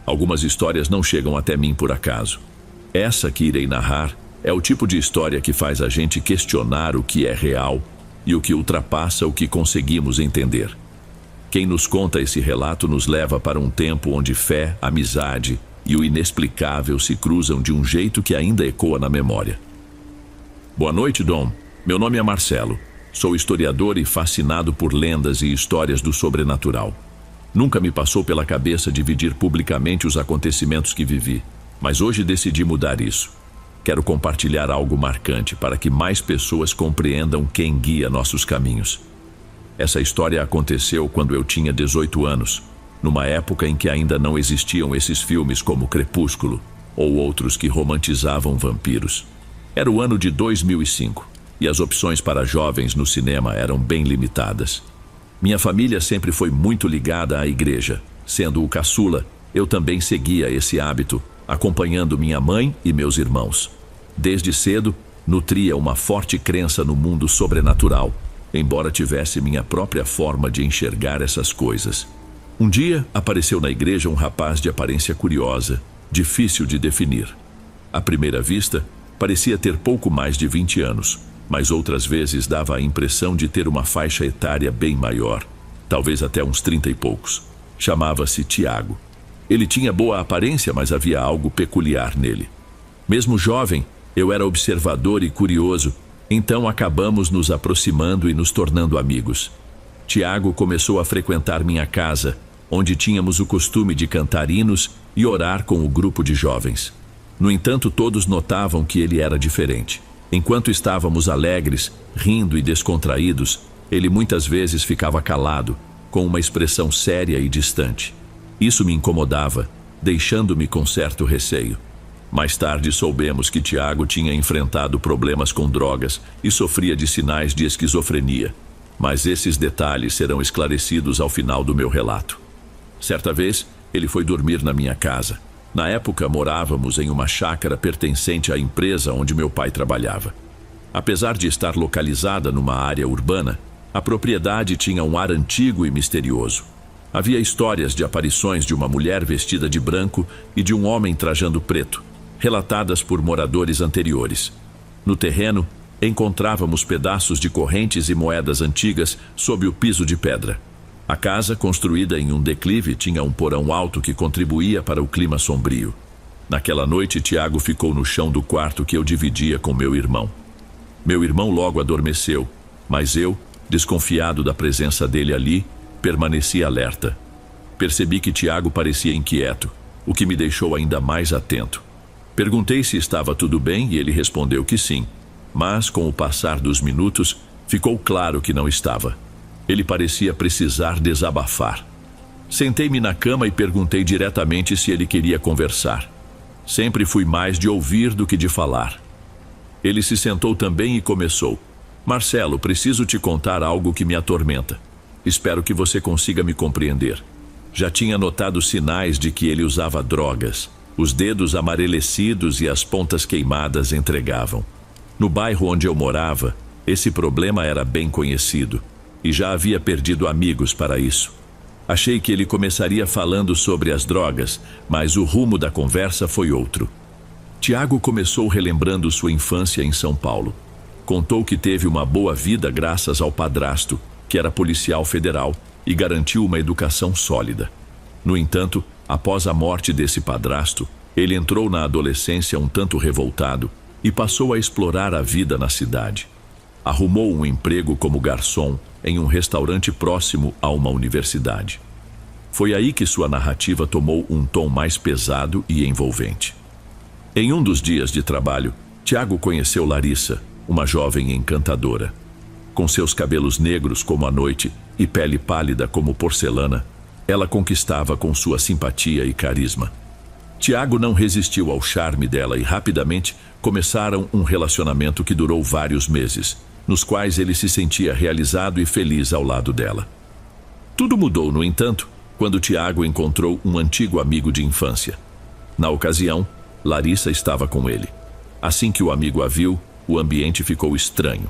Algumas histórias não chegam até mim por acaso. Essa que irei narrar é o tipo de história que faz a gente questionar o que é real e o que ultrapassa o que conseguimos entender. Quem nos conta esse relato nos leva para um tempo onde fé, amizade e o inexplicável se cruzam de um jeito que ainda ecoa na memória. Boa noite, Dom. Meu nome é Marcelo. Sou historiador e fascinado por lendas e histórias do sobrenatural. Nunca me passou pela cabeça dividir publicamente os acontecimentos que vivi, mas hoje decidi mudar isso. Quero compartilhar algo marcante para que mais pessoas compreendam quem guia nossos caminhos. Essa história aconteceu quando eu tinha 18 anos, numa época em que ainda não existiam esses filmes como Crepúsculo ou outros que romantizavam vampiros. Era o ano de 2005 e as opções para jovens no cinema eram bem limitadas. Minha família sempre foi muito ligada à igreja. Sendo o caçula, eu também seguia esse hábito, acompanhando minha mãe e meus irmãos. Desde cedo, nutria uma forte crença no mundo sobrenatural, embora tivesse minha própria forma de enxergar essas coisas. Um dia, apareceu na igreja um rapaz de aparência curiosa, difícil de definir. À primeira vista, parecia ter pouco mais de 20 anos, mas outras vezes dava a impressão de ter uma faixa etária bem maior, talvez até uns 30 e poucos. Chamava-se Tiago. Ele tinha boa aparência, mas havia algo peculiar nele. Mesmo jovem, eu era observador e curioso, então acabamos nos aproximando e nos tornando amigos. Tiago começou a frequentar minha casa, onde tínhamos o costume de cantar hinos e orar com o grupo de jovens. No entanto, todos notavam que ele era diferente. Enquanto estávamos alegres, rindo e descontraídos, ele muitas vezes ficava calado, com uma expressão séria e distante. Isso me incomodava, deixando-me com certo receio. Mais tarde soubemos que Tiago tinha enfrentado problemas com drogas e sofria de sinais de esquizofrenia, mas esses detalhes serão esclarecidos ao final do meu relato. Certa vez, ele foi dormir na minha casa. Na época, morávamos em uma chácara pertencente à empresa onde meu pai trabalhava. Apesar de estar localizada numa área urbana, a propriedade tinha um ar antigo e misterioso. Havia histórias de aparições de uma mulher vestida de branco e de um homem trajando preto, relatadas por moradores anteriores. No terreno, encontrávamos pedaços de correntes e moedas antigas sob o piso de pedra. A casa, construída em um declive, tinha um porão alto que contribuía para o clima sombrio. Naquela noite, Tiago ficou no chão do quarto que eu dividia com meu irmão. Meu irmão logo adormeceu, mas eu, desconfiado da presença dele ali, permaneci alerta. Percebi que Tiago parecia inquieto, o que me deixou ainda mais atento. Perguntei se estava tudo bem e ele respondeu que sim, mas com o passar dos minutos, ficou claro que não estava. Ele parecia precisar desabafar. Sentei-me na cama e perguntei diretamente se ele queria conversar. Sempre fui mais de ouvir do que de falar. Ele se sentou também e começou. Marcelo, preciso te contar algo que me atormenta. Espero que você consiga me compreender. Já tinha notado sinais de que ele usava drogas. Os dedos amarelecidos e as pontas queimadas entregavam. No bairro onde eu morava, esse problema era bem conhecido. E já havia perdido amigos para isso. Achei que ele começaria falando sobre as drogas, mas o rumo da conversa foi outro. Tiago começou relembrando sua infância em São Paulo. Contou que teve uma boa vida graças ao padrasto, que era policial federal, e garantiu uma educação sólida. No entanto, após a morte desse padrasto, ele entrou na adolescência um tanto revoltado e passou a explorar a vida na cidade. Arrumou um emprego como garçom em um restaurante próximo a uma universidade. Foi aí que sua narrativa tomou um tom mais pesado e envolvente. Em um dos dias de trabalho, Tiago conheceu Larissa, uma jovem encantadora. Com seus cabelos negros como a noite e pele pálida como porcelana, ela conquistava com sua simpatia e carisma. Tiago não resistiu ao charme dela e rapidamente começaram um relacionamento que durou vários meses, nos quais ele se sentia realizado e feliz ao lado dela. Tudo mudou, no entanto, quando Tiago encontrou um antigo amigo de infância. Na ocasião, Larissa estava com ele. Assim que o amigo a viu, o ambiente ficou estranho.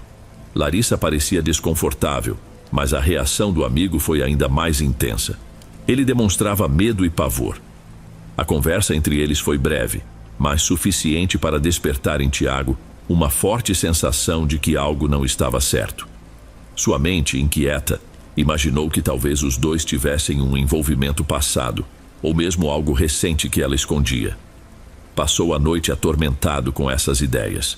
Larissa parecia desconfortável, mas a reação do amigo foi ainda mais intensa. Ele demonstrava medo e pavor. A conversa entre eles foi breve, mas suficiente para despertar em Tiago uma forte sensação de que algo não estava certo. Sua mente, inquieta, imaginou que talvez os dois tivessem um envolvimento passado, ou mesmo algo recente que ela escondia. Passou a noite atormentado com essas ideias.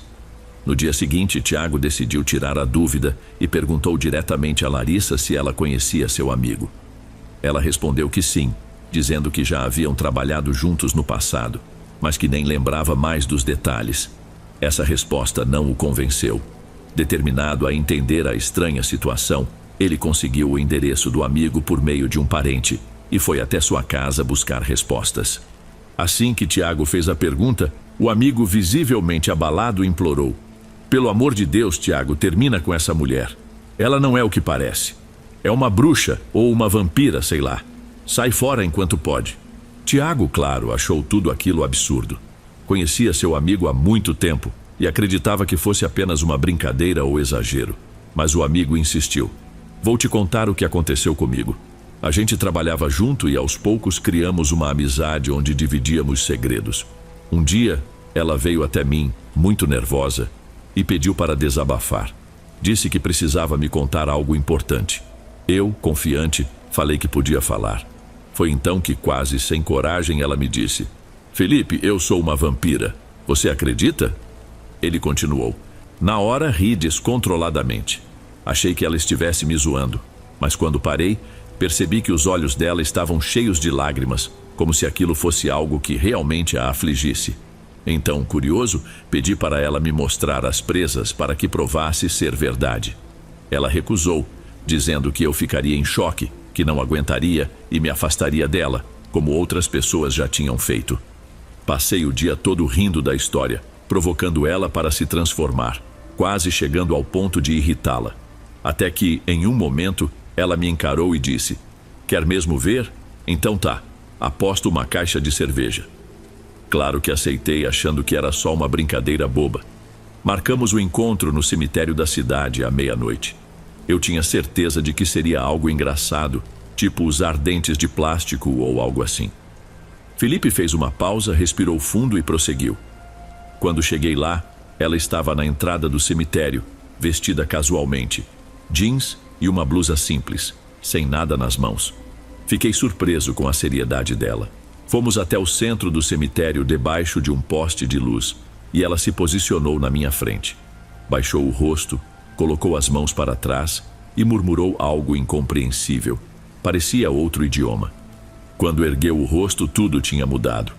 No dia seguinte, Tiago decidiu tirar a dúvida e perguntou diretamente a Larissa se ela conhecia seu amigo. Ela respondeu que sim, dizendo que já haviam trabalhado juntos no passado, mas que nem lembrava mais dos detalhes. Essa resposta não o convenceu. Determinado a entender a estranha situação, ele conseguiu o endereço do amigo por meio de um parente e foi até sua casa buscar respostas. Assim que Tiago fez a pergunta, o amigo, visivelmente abalado, implorou: "Pelo amor de Deus, Tiago, termina com essa mulher. Ela não é o que parece. É uma bruxa ou uma vampira, sei lá. Sai fora enquanto pode." Tiago, claro, achou tudo aquilo absurdo. Conhecia seu amigo há muito tempo e acreditava que fosse apenas uma brincadeira ou exagero. Mas o amigo insistiu: "Vou te contar o que aconteceu comigo. A gente trabalhava junto e aos poucos criamos uma amizade onde dividíamos segredos. Um dia, ela veio até mim, muito nervosa, e pediu para desabafar. Disse que precisava me contar algo importante. Eu, confiante, falei que podia falar. Foi então que, quase sem coragem, ela me disse: "Felipe, eu sou uma vampira. Você acredita?" Ele continuou. Na hora, ri descontroladamente. Achei que ela estivesse me zoando, mas quando parei, percebi que os olhos dela estavam cheios de lágrimas, como se aquilo fosse algo que realmente a afligisse. Então, curioso, pedi para ela me mostrar as presas para que provasse ser verdade. Ela recusou, dizendo que eu ficaria em choque, que não aguentaria e me afastaria dela, como outras pessoas já tinham feito. Passei o dia todo rindo da história, provocando ela para se transformar, quase chegando ao ponto de irritá-la. Até que, em um momento, ela me encarou e disse: "Quer mesmo ver? Então tá, aposto uma caixa de cerveja." Claro que aceitei, achando que era só uma brincadeira boba. Marcamos o encontro no cemitério da cidade à meia-noite. Eu tinha certeza de que seria algo engraçado, tipo usar dentes de plástico ou algo assim. Felipe fez uma pausa, respirou fundo e prosseguiu. Quando cheguei lá, ela estava na entrada do cemitério, vestida casualmente, jeans e uma blusa simples, sem nada nas mãos. Fiquei surpreso com a seriedade dela. Fomos até o centro do cemitério, debaixo de um poste de luz, e ela se posicionou na minha frente. Baixou o rosto, colocou as mãos para trás e murmurou algo incompreensível. Parecia outro idioma. Quando ergueu o rosto, tudo tinha mudado.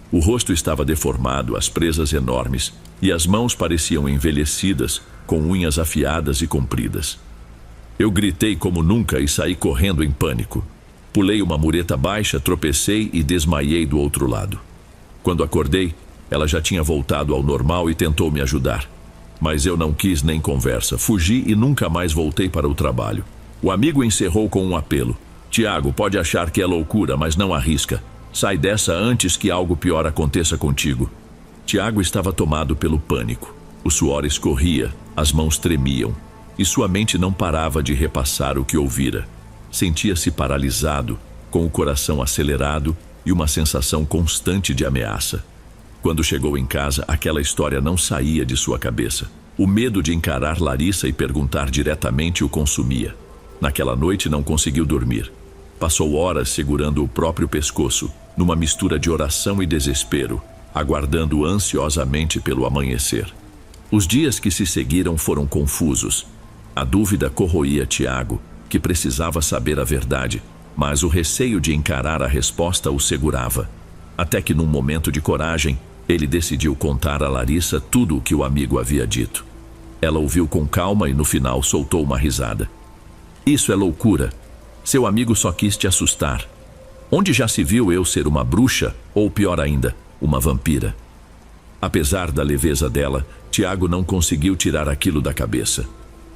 O rosto estava deformado, as presas enormes, e as mãos pareciam envelhecidas, com unhas afiadas e compridas. Eu gritei como nunca e saí correndo em pânico. Pulei uma mureta baixa, tropecei e desmaiei do outro lado. Quando acordei, ela já tinha voltado ao normal e tentou me ajudar. Mas eu não quis nem conversa, fugi e nunca mais voltei para o trabalho. O amigo encerrou com um apelo: "Tiago, pode achar que é loucura, mas não arrisca. Sai dessa antes que algo pior aconteça contigo." Tiago estava tomado pelo pânico. O suor escorria, as mãos tremiam, e sua mente não parava de repassar o que ouvira. Sentia-se paralisado, com o coração acelerado e uma sensação constante de ameaça. Quando chegou em casa, aquela história não saía de sua cabeça. O medo de encarar Larissa e perguntar diretamente o consumia. Naquela noite não conseguiu dormir. Passou horas segurando o próprio pescoço, numa mistura de oração e desespero, aguardando ansiosamente pelo amanhecer. Os dias que se seguiram foram confusos. A dúvida corroía Tiago, que precisava saber a verdade, mas o receio de encarar a resposta o segurava. Até que, num momento de coragem, ele decidiu contar a Larissa tudo o que o amigo havia dito. Ela ouviu com calma e no final soltou uma risada. "Isso é loucura. Seu amigo só quis te assustar. Onde já se viu eu ser uma bruxa ou, pior ainda, uma vampira?" Apesar da leveza dela, Tiago não conseguiu tirar aquilo da cabeça.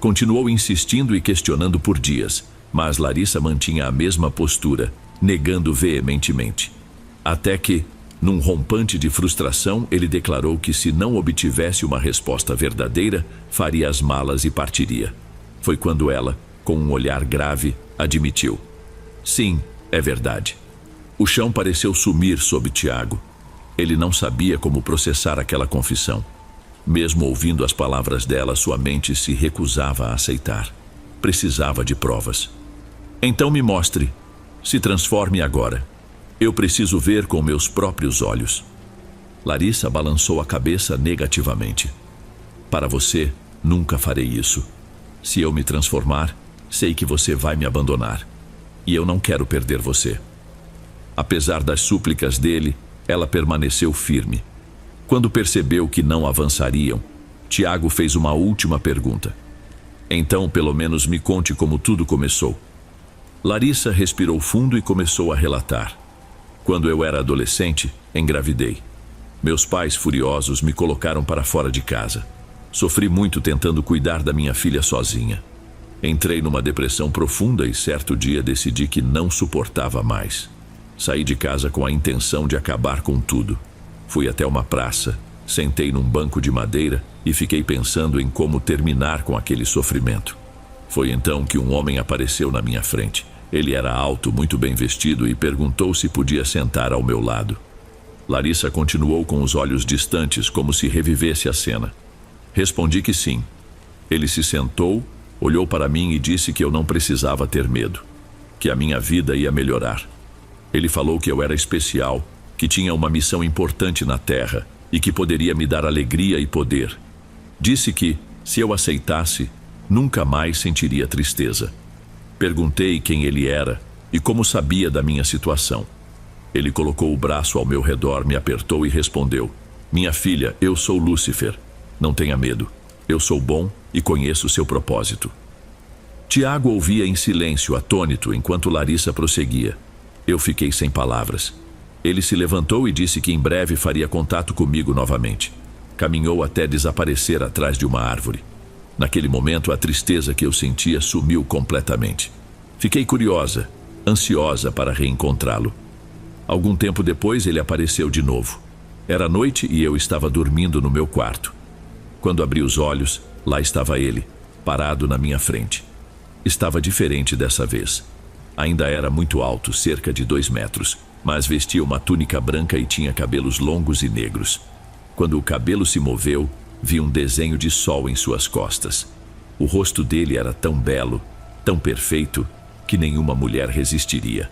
Continuou insistindo e questionando por dias, mas Larissa mantinha a mesma postura, negando veementemente. Até que, num rompante de frustração, ele declarou que se não obtivesse uma resposta verdadeira, faria as malas e partiria. Foi quando ela, com um olhar grave, admitiu: "Sim, é verdade. O chão pareceu sumir sob Tiago. Ele não sabia como processar aquela confissão. Mesmo ouvindo as palavras dela, sua mente se recusava a aceitar. Precisava de provas. Então me mostre. Se transforme agora. Eu preciso ver com meus próprios olhos. Larissa balançou a cabeça negativamente. Para você, nunca farei isso. Se eu me transformar, sei que você vai me abandonar. E eu não quero perder você. Apesar das súplicas dele, ela permaneceu firme. Quando percebeu que não avançariam, Tiago fez uma última pergunta. Então, pelo menos me conte como tudo começou. Larissa respirou fundo e começou a relatar. Quando eu era adolescente, engravidei. Meus pais, furiosos, me colocaram para fora de casa. Sofri muito tentando cuidar da minha filha sozinha. Entrei numa depressão profunda e certo dia decidi que não suportava mais. Saí de casa com a intenção de acabar com tudo. Fui até uma praça, sentei num banco de madeira e fiquei pensando em como terminar com aquele sofrimento. Foi então que um homem apareceu na minha frente. Ele era alto, muito bem vestido e perguntou se podia sentar ao meu lado. Larissa continuou com os olhos distantes, como se revivesse a cena. Respondi que sim. Ele se sentou, olhou para mim e disse que eu não precisava ter medo, que a minha vida ia melhorar. Ele falou que eu era especial, que tinha uma missão importante na Terra e que poderia me dar alegria e poder. Disse que, se eu aceitasse, nunca mais sentiria tristeza. Perguntei quem ele era e como sabia da minha situação. Ele colocou o braço ao meu redor, me apertou e respondeu: minha filha, eu sou Lúcifer. Não tenha medo. Eu sou bom e conheço seu propósito. Tiago ouvia em silêncio, atônito, enquanto Larissa prosseguia. Eu fiquei sem palavras. Ele se levantou e disse que em breve faria contato comigo novamente. Caminhou até desaparecer atrás de uma árvore. Naquele momento, a tristeza que eu sentia sumiu completamente. Fiquei curiosa, ansiosa para reencontrá-lo. Algum tempo depois, ele apareceu de novo. Era noite e eu estava dormindo no meu quarto. Quando abri os olhos, lá estava ele, parado na minha frente. Estava diferente dessa vez. Ainda era muito alto, cerca de 2 metros, mas vestia uma túnica branca e tinha cabelos longos e negros. Quando o cabelo se moveu, vi um desenho de sol em suas costas. O rosto dele era tão belo, tão perfeito, que nenhuma mulher resistiria.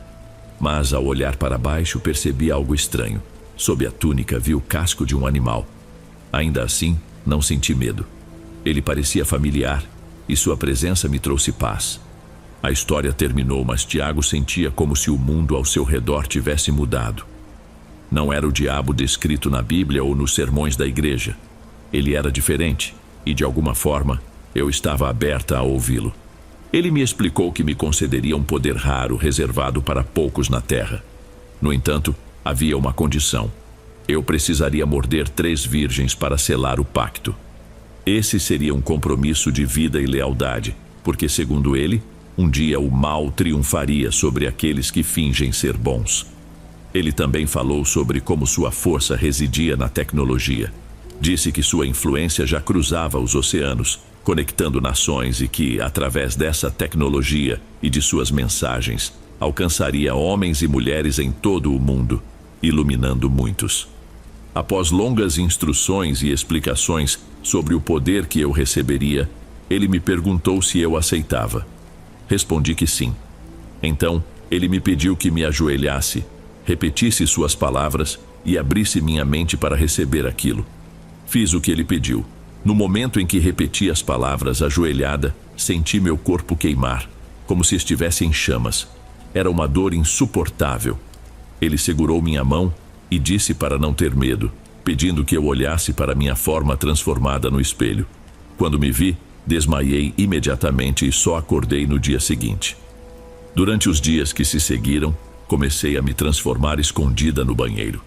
Mas ao olhar para baixo, percebi algo estranho. Sob a túnica, vi o casco de um animal. Ainda assim, não senti medo. Ele parecia familiar e sua presença me trouxe paz. A história terminou, mas Tiago sentia como se o mundo ao seu redor tivesse mudado. Não era o diabo descrito na Bíblia ou nos sermões da igreja. Ele era diferente e, de alguma forma, eu estava aberta a ouvi-lo. Ele me explicou que me concederia um poder raro reservado para poucos na Terra. No entanto, havia uma condição. Eu precisaria morder 3 virgens para selar o pacto. Esse seria um compromisso de vida e lealdade, porque, segundo ele, um dia o mal triunfaria sobre aqueles que fingem ser bons. Ele também falou sobre como sua força residia na tecnologia. Disse que sua influência já cruzava os oceanos, conectando nações e que, através dessa tecnologia e de suas mensagens, alcançaria homens e mulheres em todo o mundo, iluminando muitos. Após longas instruções e explicações sobre o poder que eu receberia, ele me perguntou se eu aceitava. Respondi que sim. Então, ele me pediu que me ajoelhasse, repetisse suas palavras e abrisse minha mente para receber aquilo. Fiz o que ele pediu. No momento em que repeti as palavras ajoelhada, senti meu corpo queimar, como se estivesse em chamas. Era uma dor insuportável. Ele segurou minha mão e disse para não ter medo, pedindo que eu olhasse para minha forma transformada no espelho. Quando me vi, desmaiei imediatamente e só acordei no dia seguinte. Durante os dias que se seguiram, comecei a me transformar escondida no banheiro.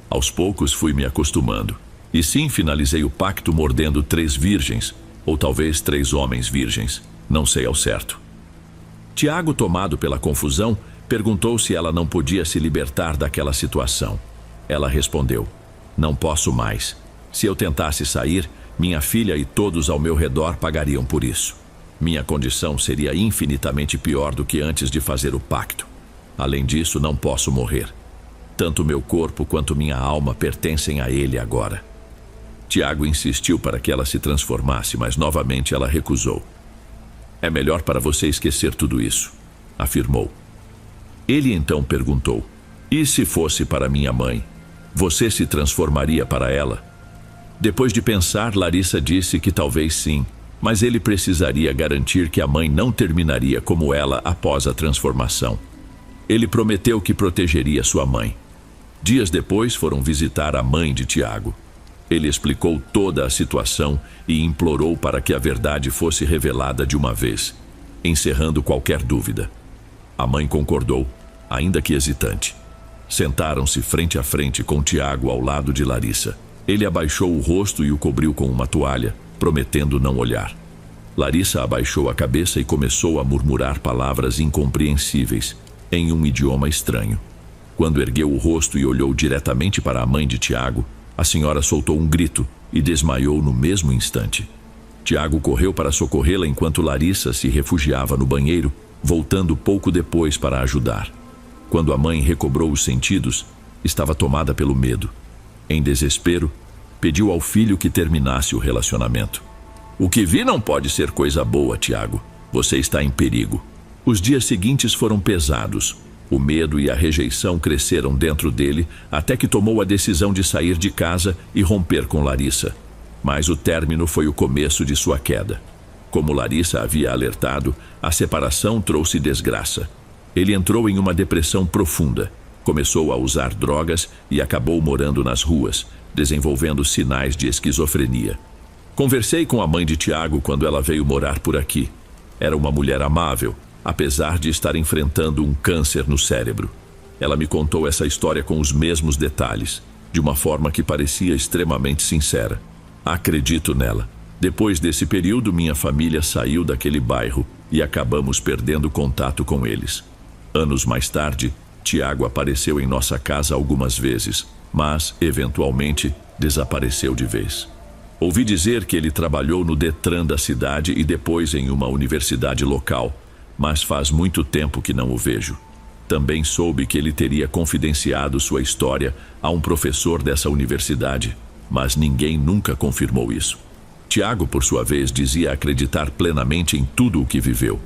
Aos poucos fui me acostumando. E sim, finalizei o pacto mordendo 3 virgens, ou talvez 3 homens virgens, não sei ao certo. Tiago, tomado pela confusão, perguntou se ela não podia se libertar daquela situação. Ela respondeu: não posso mais. Se eu tentasse sair, minha filha e todos ao meu redor pagariam por isso. Minha condição seria infinitamente pior do que antes de fazer o pacto. Além disso, não posso morrer. Tanto meu corpo quanto minha alma pertencem a ele agora. Tiago insistiu para que ela se transformasse, mas novamente ela recusou. É melhor para você esquecer tudo isso, afirmou. Ele então perguntou: e se fosse para minha mãe, você se transformaria para ela? Depois de pensar, Larissa disse que talvez sim, mas ele precisaria garantir que a mãe não terminaria como ela após a transformação. Ele prometeu que protegeria sua mãe. Dias depois foram visitar a mãe de Tiago. Ele explicou toda a situação e implorou para que a verdade fosse revelada de uma vez, encerrando qualquer dúvida. A mãe concordou, ainda que hesitante. Sentaram-se frente a frente com Tiago ao lado de Larissa. Ele abaixou o rosto e o cobriu com uma toalha, prometendo não olhar. Larissa abaixou a cabeça e começou a murmurar palavras incompreensíveis, em um idioma estranho. Quando ergueu o rosto e olhou diretamente para a mãe de Tiago, a senhora soltou um grito e desmaiou no mesmo instante. Tiago correu para socorrê-la enquanto Larissa se refugiava no banheiro, voltando pouco depois para ajudar. Quando a mãe recobrou os sentidos, estava tomada pelo medo. Em desespero, pediu ao filho que terminasse o relacionamento. O que vi não pode ser coisa boa, Tiago. Você está em perigo. Os dias seguintes foram pesados. O medo e a rejeição cresceram dentro dele até que tomou a decisão de sair de casa e romper com Larissa. Mas o término foi o começo de sua queda. Como Larissa havia alertado, a separação trouxe desgraça. Ele entrou em uma depressão profunda, começou a usar drogas e acabou morando nas ruas, desenvolvendo sinais de esquizofrenia. Conversei com a mãe de Tiago quando ela veio morar por aqui. Era uma mulher amável, apesar de estar enfrentando um câncer no cérebro. Ela me contou essa história com os mesmos detalhes, de uma forma que parecia extremamente sincera. Acredito nela. Depois desse período, minha família saiu daquele bairro e acabamos perdendo contato com eles. Anos mais tarde, Tiago apareceu em nossa casa algumas vezes, mas, eventualmente, desapareceu de vez. Ouvi dizer que ele trabalhou no Detran da cidade e depois em uma universidade local, mas faz muito tempo que não o vejo. Também soube que ele teria confidenciado sua história a um professor dessa universidade, mas ninguém nunca confirmou isso. Tiago, por sua vez, dizia acreditar plenamente em tudo o que viveu.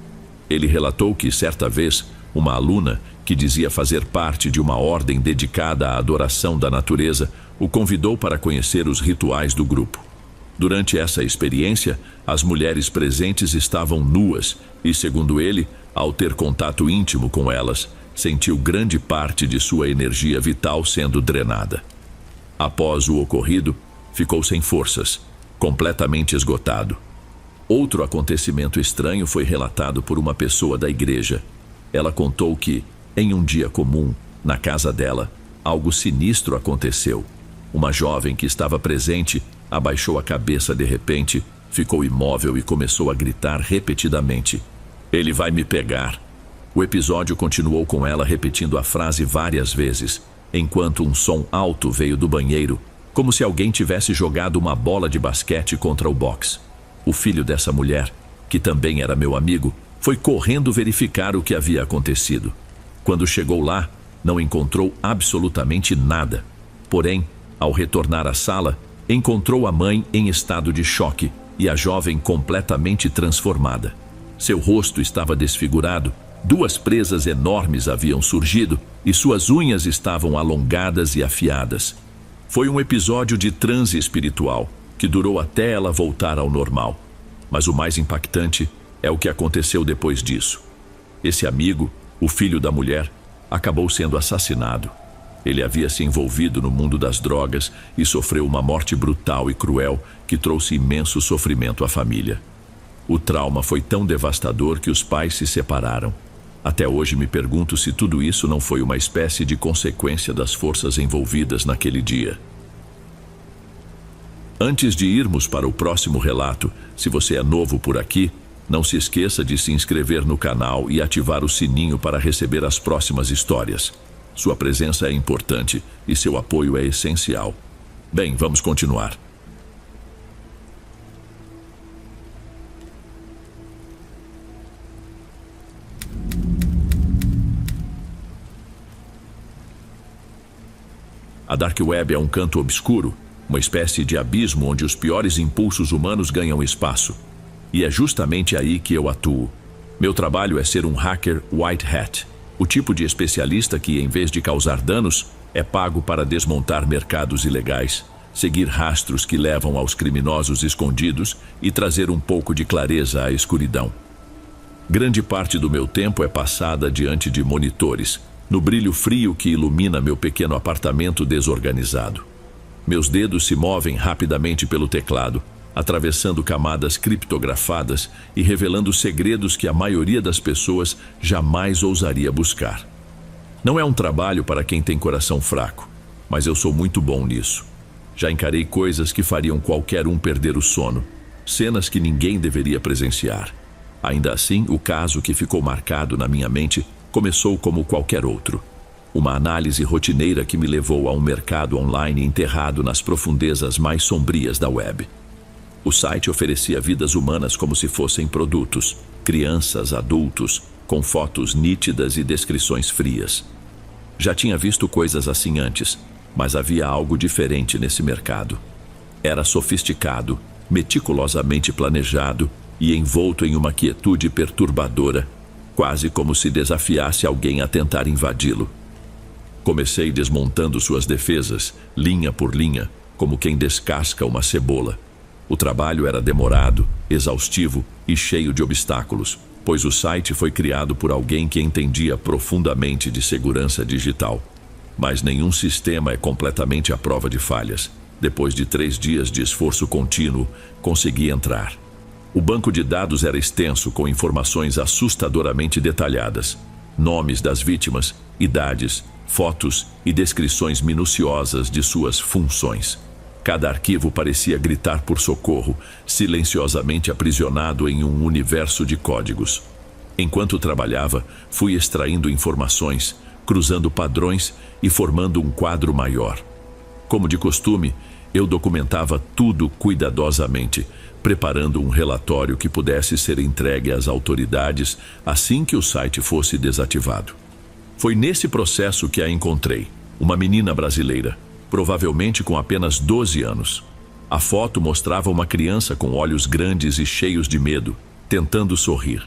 Ele relatou que, certa vez, uma aluna, que dizia fazer parte de uma ordem dedicada à adoração da natureza, o convidou para conhecer os rituais do grupo. Durante essa experiência, as mulheres presentes estavam nuas e, segundo ele, ao ter contato íntimo com elas, sentiu grande parte de sua energia vital sendo drenada. Após o ocorrido, ficou sem forças, completamente esgotado. Outro acontecimento estranho foi relatado por uma pessoa da igreja. Ela contou que, em um dia comum, na casa dela, algo sinistro aconteceu. Uma jovem que estava presente abaixou a cabeça de repente, ficou imóvel e começou a gritar repetidamente: "Ele vai me pegar." O episódio continuou com ela repetindo a frase várias vezes, enquanto um som alto veio do banheiro, como se alguém tivesse jogado uma bola de basquete contra o box. O filho dessa mulher, que também era meu amigo, foi correndo verificar o que havia acontecido. Quando chegou lá, não encontrou absolutamente nada. Porém, ao retornar à sala, encontrou a mãe em estado de choque e a jovem completamente transformada. Seu rosto estava desfigurado, 2 presas enormes haviam surgido e suas unhas estavam alongadas e afiadas. Foi um episódio de transe espiritual que durou até ela voltar ao normal. Mas o mais impactante é o que aconteceu depois disso. Esse amigo, o filho da mulher, acabou sendo assassinado. Ele havia se envolvido no mundo das drogas e sofreu uma morte brutal e cruel que trouxe imenso sofrimento à família. O trauma foi tão devastador que os pais se separaram. Até hoje me pergunto se tudo isso não foi uma espécie de consequência das forças envolvidas naquele dia. Antes de irmos para o próximo relato, se você é novo por aqui, não se esqueça de se inscrever no canal e ativar o sininho para receber as próximas histórias. Sua presença é importante e seu apoio é essencial. Bem, vamos continuar. A Dark Web é um canto obscuro, uma espécie de abismo onde os piores impulsos humanos ganham espaço. E é justamente aí que eu atuo. Meu trabalho é ser um hacker white hat, o tipo de especialista que, em vez de causar danos, é pago para desmontar mercados ilegais, seguir rastros que levam aos criminosos escondidos e trazer um pouco de clareza à escuridão. Grande parte do meu tempo é passada diante de monitores, no brilho frio que ilumina meu pequeno apartamento desorganizado. Meus dedos se movem rapidamente pelo teclado, atravessando camadas criptografadas e revelando segredos que a maioria das pessoas jamais ousaria buscar. Não é um trabalho para quem tem coração fraco, mas eu sou muito bom nisso. Já encarei coisas que fariam qualquer um perder o sono, cenas que ninguém deveria presenciar. Ainda assim, o caso que ficou marcado na minha mente começou como qualquer outro. Uma análise rotineira que me levou a um mercado online enterrado nas profundezas mais sombrias da web. O site oferecia vidas humanas como se fossem produtos, crianças, adultos, com fotos nítidas e descrições frias. Já tinha visto coisas assim antes, mas havia algo diferente nesse mercado. Era sofisticado, meticulosamente planejado e envolto em uma quietude perturbadora, quase como se desafiasse alguém a tentar invadi-lo. Comecei desmontando suas defesas, linha por linha, como quem descasca uma cebola. O trabalho era demorado, exaustivo e cheio de obstáculos, pois o site foi criado por alguém que entendia profundamente de segurança digital. Mas nenhum sistema é completamente à prova de falhas. Depois de 3 dias de esforço contínuo, consegui entrar. O banco de dados era extenso, com informações assustadoramente detalhadas. Nomes das vítimas, idades, fotos e descrições minuciosas de suas funções. Cada arquivo parecia gritar por socorro, silenciosamente aprisionado em um universo de códigos. Enquanto trabalhava, fui extraindo informações, cruzando padrões e formando um quadro maior. Como de costume, eu documentava tudo cuidadosamente, preparando um relatório que pudesse ser entregue às autoridades assim que o site fosse desativado. Foi nesse processo que a encontrei, uma menina brasileira, provavelmente com apenas 12 anos. A foto mostrava uma criança com olhos grandes e cheios de medo, tentando sorrir.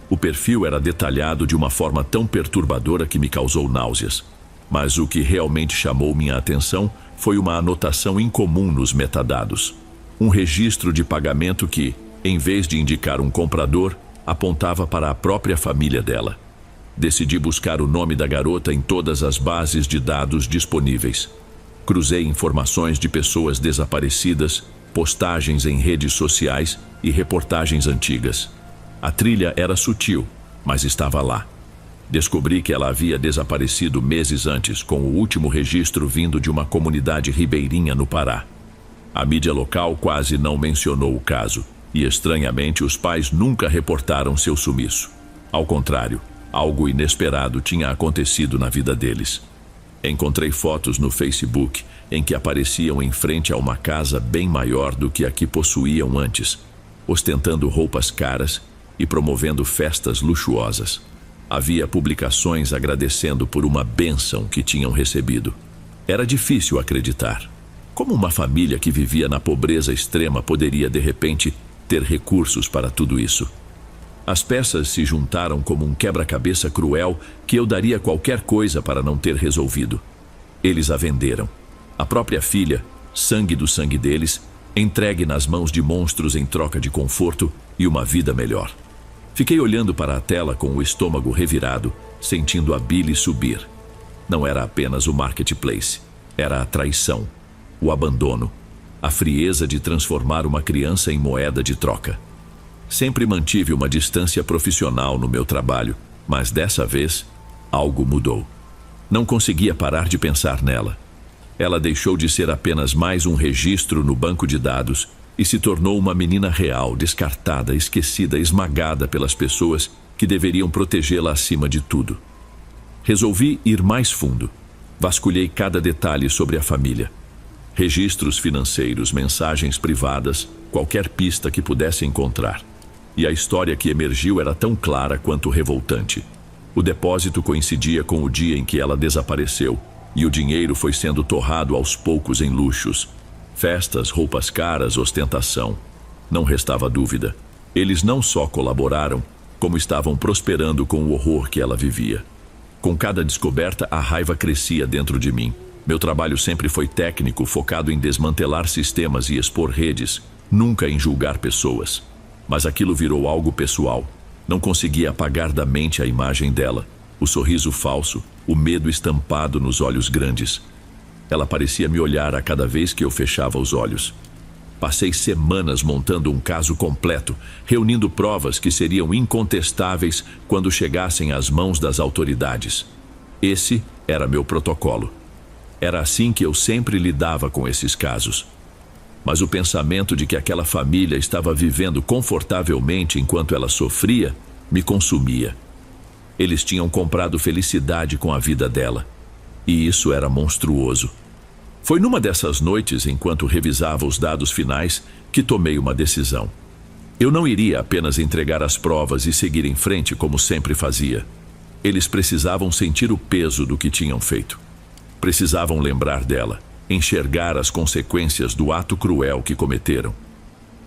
O perfil era detalhado de uma forma tão perturbadora que me causou náuseas. Mas o que realmente chamou minha atenção foi uma anotação incomum nos metadados. Um registro de pagamento que, em vez de indicar um comprador, apontava para a própria família dela. Decidi buscar o nome da garota em todas as bases de dados disponíveis. Cruzei informações de pessoas desaparecidas, postagens em redes sociais e reportagens antigas. A trilha era sutil, mas estava lá. Descobri que ela havia desaparecido meses antes, com o último registro vindo de uma comunidade ribeirinha no Pará. A mídia local quase não mencionou o caso, e estranhamente os pais nunca reportaram seu sumiço. Ao contrário, algo inesperado tinha acontecido na vida deles. Encontrei fotos no Facebook em que apareciam em frente a uma casa bem maior do que a que possuíam antes, ostentando roupas caras e promovendo festas luxuosas. Havia publicações agradecendo por uma bênção que tinham recebido. Era difícil acreditar. Como uma família que vivia na pobreza extrema poderia, de repente, ter recursos para tudo isso? As peças se juntaram como um quebra-cabeça cruel que eu daria qualquer coisa para não ter resolvido. Eles a venderam. A própria filha, sangue do sangue deles, entregue nas mãos de monstros em troca de conforto e uma vida melhor. Fiquei olhando para a tela com o estômago revirado, sentindo a bile subir. Não era apenas o marketplace, era a traição, o abandono, a frieza de transformar uma criança em moeda de troca. Sempre mantive uma distância profissional no meu trabalho, mas dessa vez, algo mudou. Não conseguia parar de pensar nela. Ela deixou de ser apenas mais um registro no banco de dados e se tornou uma menina real, descartada, esquecida, esmagada pelas pessoas que deveriam protegê-la acima de tudo. Resolvi ir mais fundo. Vasculhei cada detalhe sobre a família. Registros financeiros, mensagens privadas, qualquer pista que pudesse encontrar. E a história que emergiu era tão clara quanto revoltante. O depósito coincidia com o dia em que ela desapareceu, e o dinheiro foi sendo torrado aos poucos em luxos. Festas, roupas caras, ostentação. Não restava dúvida. Eles não só colaboraram, como estavam prosperando com o horror que ela vivia. Com cada descoberta, a raiva crescia dentro de mim. Meu trabalho sempre foi técnico, focado em desmantelar sistemas e expor redes, nunca em julgar pessoas. Mas aquilo virou algo pessoal. Não conseguia apagar da mente a imagem dela, o sorriso falso, o medo estampado nos olhos grandes. Ela parecia me olhar a cada vez que eu fechava os olhos. Passei semanas montando um caso completo, reunindo provas que seriam incontestáveis quando chegassem às mãos das autoridades. Esse era meu protocolo. Era assim que eu sempre lidava com esses casos. Mas o pensamento de que aquela família estava vivendo confortavelmente enquanto ela sofria me consumia. Eles tinham comprado felicidade com a vida dela. E isso era monstruoso. Foi numa dessas noites, enquanto revisava os dados finais, que tomei uma decisão. Eu não iria apenas entregar as provas e seguir em frente como sempre fazia. Eles precisavam sentir o peso do que tinham feito. Precisavam lembrar dela, enxergar as consequências do ato cruel que cometeram.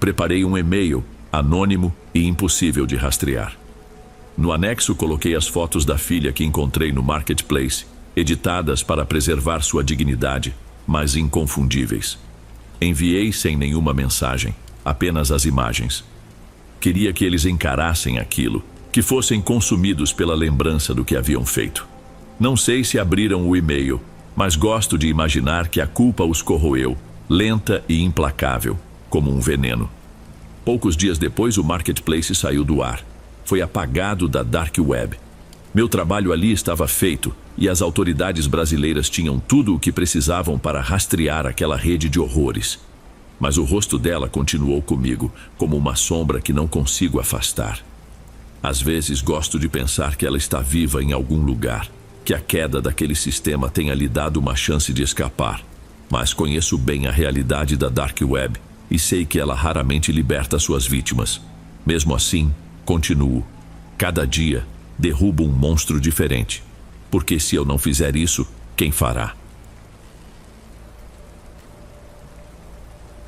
Preparei um e-mail, anônimo e impossível de rastrear. No anexo coloquei as fotos da filha que encontrei no Marketplace, editadas para preservar sua dignidade, mas inconfundíveis. Enviei sem nenhuma mensagem, apenas as imagens. Queria que eles encarassem aquilo, que fossem consumidos pela lembrança do que haviam feito. Não sei se abriram o e-mail, mas gosto de imaginar que a culpa os corroeu, lenta e implacável, como um veneno. Poucos dias depois, o Marketplace saiu do ar. Foi apagado da Dark Web. Meu trabalho ali estava feito e as autoridades brasileiras tinham tudo o que precisavam para rastrear aquela rede de horrores. Mas o rosto dela continuou comigo, como uma sombra que não consigo afastar. Às vezes gosto de pensar que ela está viva em algum lugar, que a queda daquele sistema tenha lhe dado uma chance de escapar. Mas conheço bem a realidade da Dark Web e sei que ela raramente liberta suas vítimas. Mesmo assim, continuo. Cada dia, derrubo um monstro diferente. Porque se eu não fizer isso, quem fará?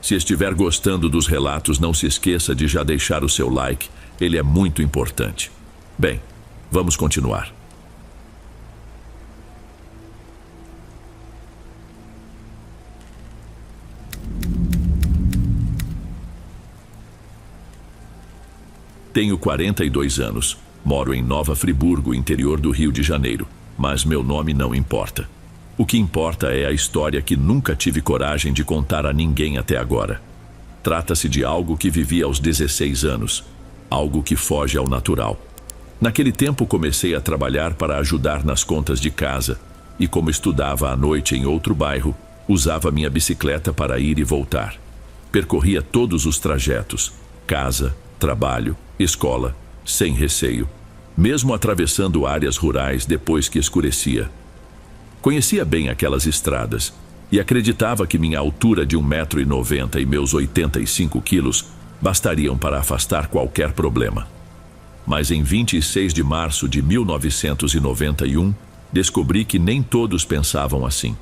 Se estiver gostando dos relatos, não se esqueça de já deixar o seu like. Ele é muito importante. Bem, vamos continuar. Tenho 42 anos. Moro em Nova Friburgo, interior do Rio de Janeiro. Mas meu nome não importa. O que importa é a história que nunca tive coragem de contar a ninguém até agora. Trata-se de algo que vivi aos 16 anos. Algo que foge ao natural. Naquele tempo comecei a trabalhar para ajudar nas contas de casa. E como estudava à noite em outro bairro, usava minha bicicleta para ir e voltar. Percorria todos os trajetos. Casa, trabalho, escola, sem receio. Mesmo atravessando áreas rurais depois que escurecia. Conhecia bem aquelas estradas e acreditava que minha altura de 1,90 m e meus 85 quilos bastariam para afastar qualquer problema. Mas em 26 de março de 1991, descobri que nem todos pensavam assim.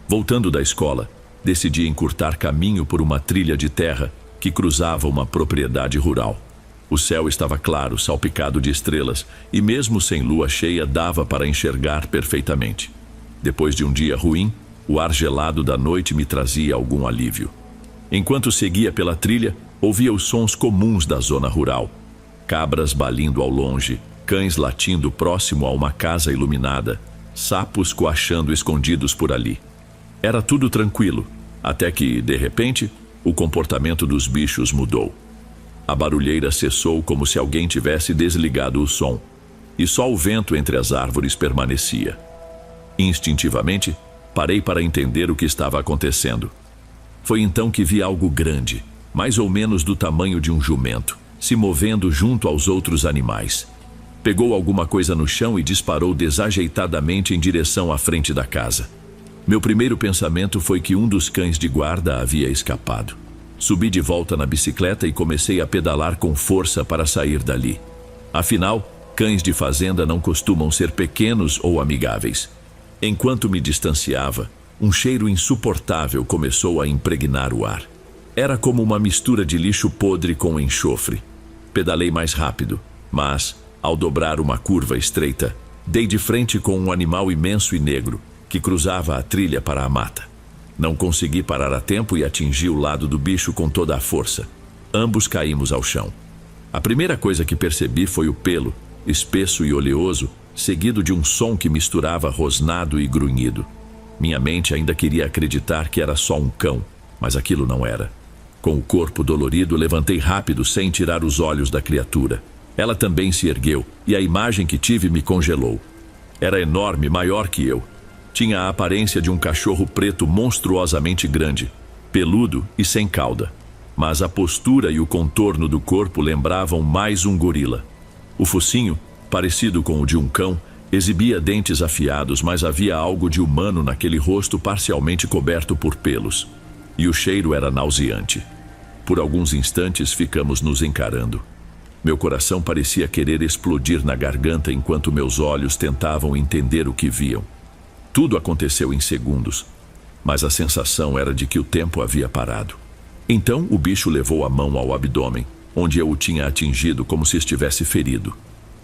Voltando da escola, decidi encurtar caminho por uma trilha de terra que cruzava uma propriedade rural. O céu estava claro, salpicado de estrelas, e mesmo sem lua cheia dava para enxergar perfeitamente. Depois de um dia ruim, o ar gelado da noite me trazia algum alívio. Enquanto seguia pela trilha, ouvia os sons comuns da zona rural. Cabras balindo ao longe, cães latindo próximo a uma casa iluminada, sapos coachando escondidos por ali. Era tudo tranquilo, até que, de repente, o comportamento dos bichos mudou. A barulheira cessou como se alguém tivesse desligado o som, e só o vento entre as árvores permanecia. Instintivamente, parei para entender o que estava acontecendo. Foi então que vi algo grande, mais ou menos do tamanho de um jumento, se movendo junto aos outros animais. Pegou alguma coisa no chão e disparou desajeitadamente em direção à frente da casa. Meu primeiro pensamento foi que um dos cães de guarda havia escapado. Subi de volta na bicicleta e comecei a pedalar com força para sair dali. Afinal, cães de fazenda não costumam ser pequenos ou amigáveis. Enquanto me distanciava, um cheiro insuportável começou a impregnar o ar. Era como uma mistura de lixo podre com enxofre. Pedalei mais rápido, mas, ao dobrar uma curva estreita, dei de frente com um animal imenso e negro que cruzava a trilha para a mata. Não consegui parar a tempo e atingi o lado do bicho com toda a força. Ambos caímos ao chão. A primeira coisa que percebi foi o pelo, espesso e oleoso, seguido de um som que misturava rosnado e grunhido. Minha mente ainda queria acreditar que era só um cão, mas aquilo não era. Com o corpo dolorido, levantei rápido sem tirar os olhos da criatura. Ela também se ergueu, e a imagem que tive me congelou. Era enorme, maior que eu. Tinha a aparência de um cachorro preto monstruosamente grande, peludo e sem cauda. Mas a postura e o contorno do corpo lembravam mais um gorila. O focinho, parecido com o de um cão, exibia dentes afiados, mas havia algo de humano naquele rosto parcialmente coberto por pelos. E o cheiro era nauseante. Por alguns instantes ficamos nos encarando. Meu coração parecia querer explodir na garganta enquanto meus olhos tentavam entender o que viam. Tudo aconteceu em segundos, mas a sensação era de que o tempo havia parado. Então o bicho levou a mão ao abdômen, onde eu o tinha atingido como se estivesse ferido.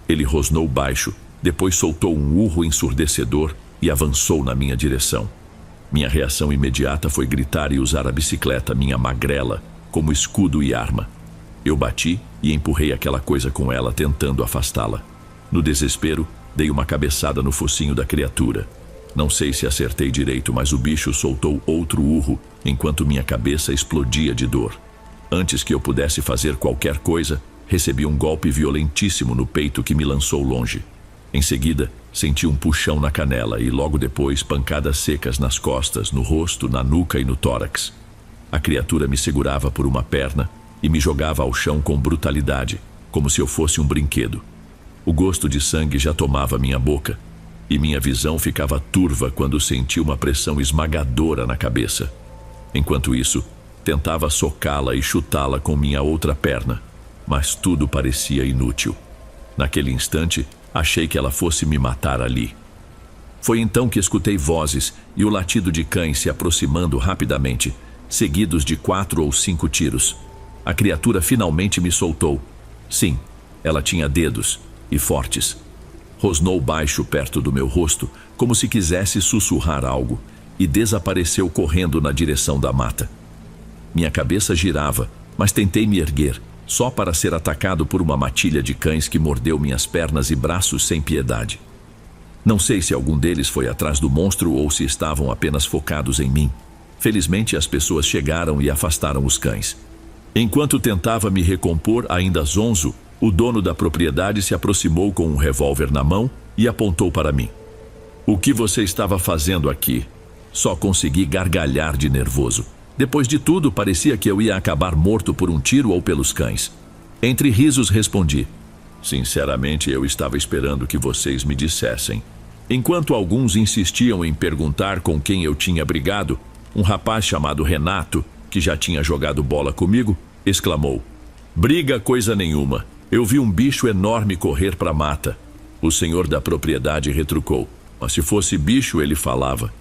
Ele rosnou baixo, depois soltou um urro ensurdecedor e avançou na minha direção. Minha reação imediata foi gritar e usar a bicicleta, minha magrela, como escudo e arma. Eu bati e empurrei aquela coisa com ela, tentando afastá-la. No desespero, dei uma cabeçada no focinho da criatura. Não sei se acertei direito, mas o bicho soltou outro urro, enquanto minha cabeça explodia de dor. Antes que eu pudesse fazer qualquer coisa, recebi um golpe violentíssimo no peito que me lançou longe. Em seguida, senti um puxão na canela e logo depois pancadas secas nas costas, no rosto, na nuca e no tórax. A criatura me segurava por uma perna e me jogava ao chão com brutalidade, como se eu fosse um brinquedo. O gosto de sangue já tomava minha boca, e minha visão ficava turva quando senti uma pressão esmagadora na cabeça. Enquanto isso, tentava socá-la e chutá-la com minha outra perna, mas tudo parecia inútil. Naquele instante, achei que ela fosse me matar ali. Foi então que escutei vozes e o latido de cães se aproximando rapidamente, seguidos de 4 ou 5 tiros. A criatura finalmente me soltou. Sim, ela tinha dedos, e fortes. Rosnou baixo perto do meu rosto, como se quisesse sussurrar algo, e desapareceu correndo na direção da mata. Minha cabeça girava, mas tentei me erguer, só para ser atacado por uma matilha de cães que mordeu minhas pernas e braços sem piedade. Não sei se algum deles foi atrás do monstro ou se estavam apenas focados em mim. Felizmente, as pessoas chegaram e afastaram os cães. Enquanto tentava me recompor, ainda zonzo, o dono da propriedade se aproximou com um revólver na mão e apontou para mim. O que você estava fazendo aqui? Só consegui gargalhar de nervoso. Depois de tudo, parecia que eu ia acabar morto por um tiro ou pelos cães. Entre risos, respondi: sinceramente, eu estava esperando que vocês me dissessem. Enquanto alguns insistiam em perguntar com quem eu tinha brigado, um rapaz chamado Renato, que já tinha jogado bola comigo, exclamou: briga coisa nenhuma. Eu vi um bicho enorme correr para a mata. O senhor da propriedade retrucou: mas se fosse bicho, ele falava.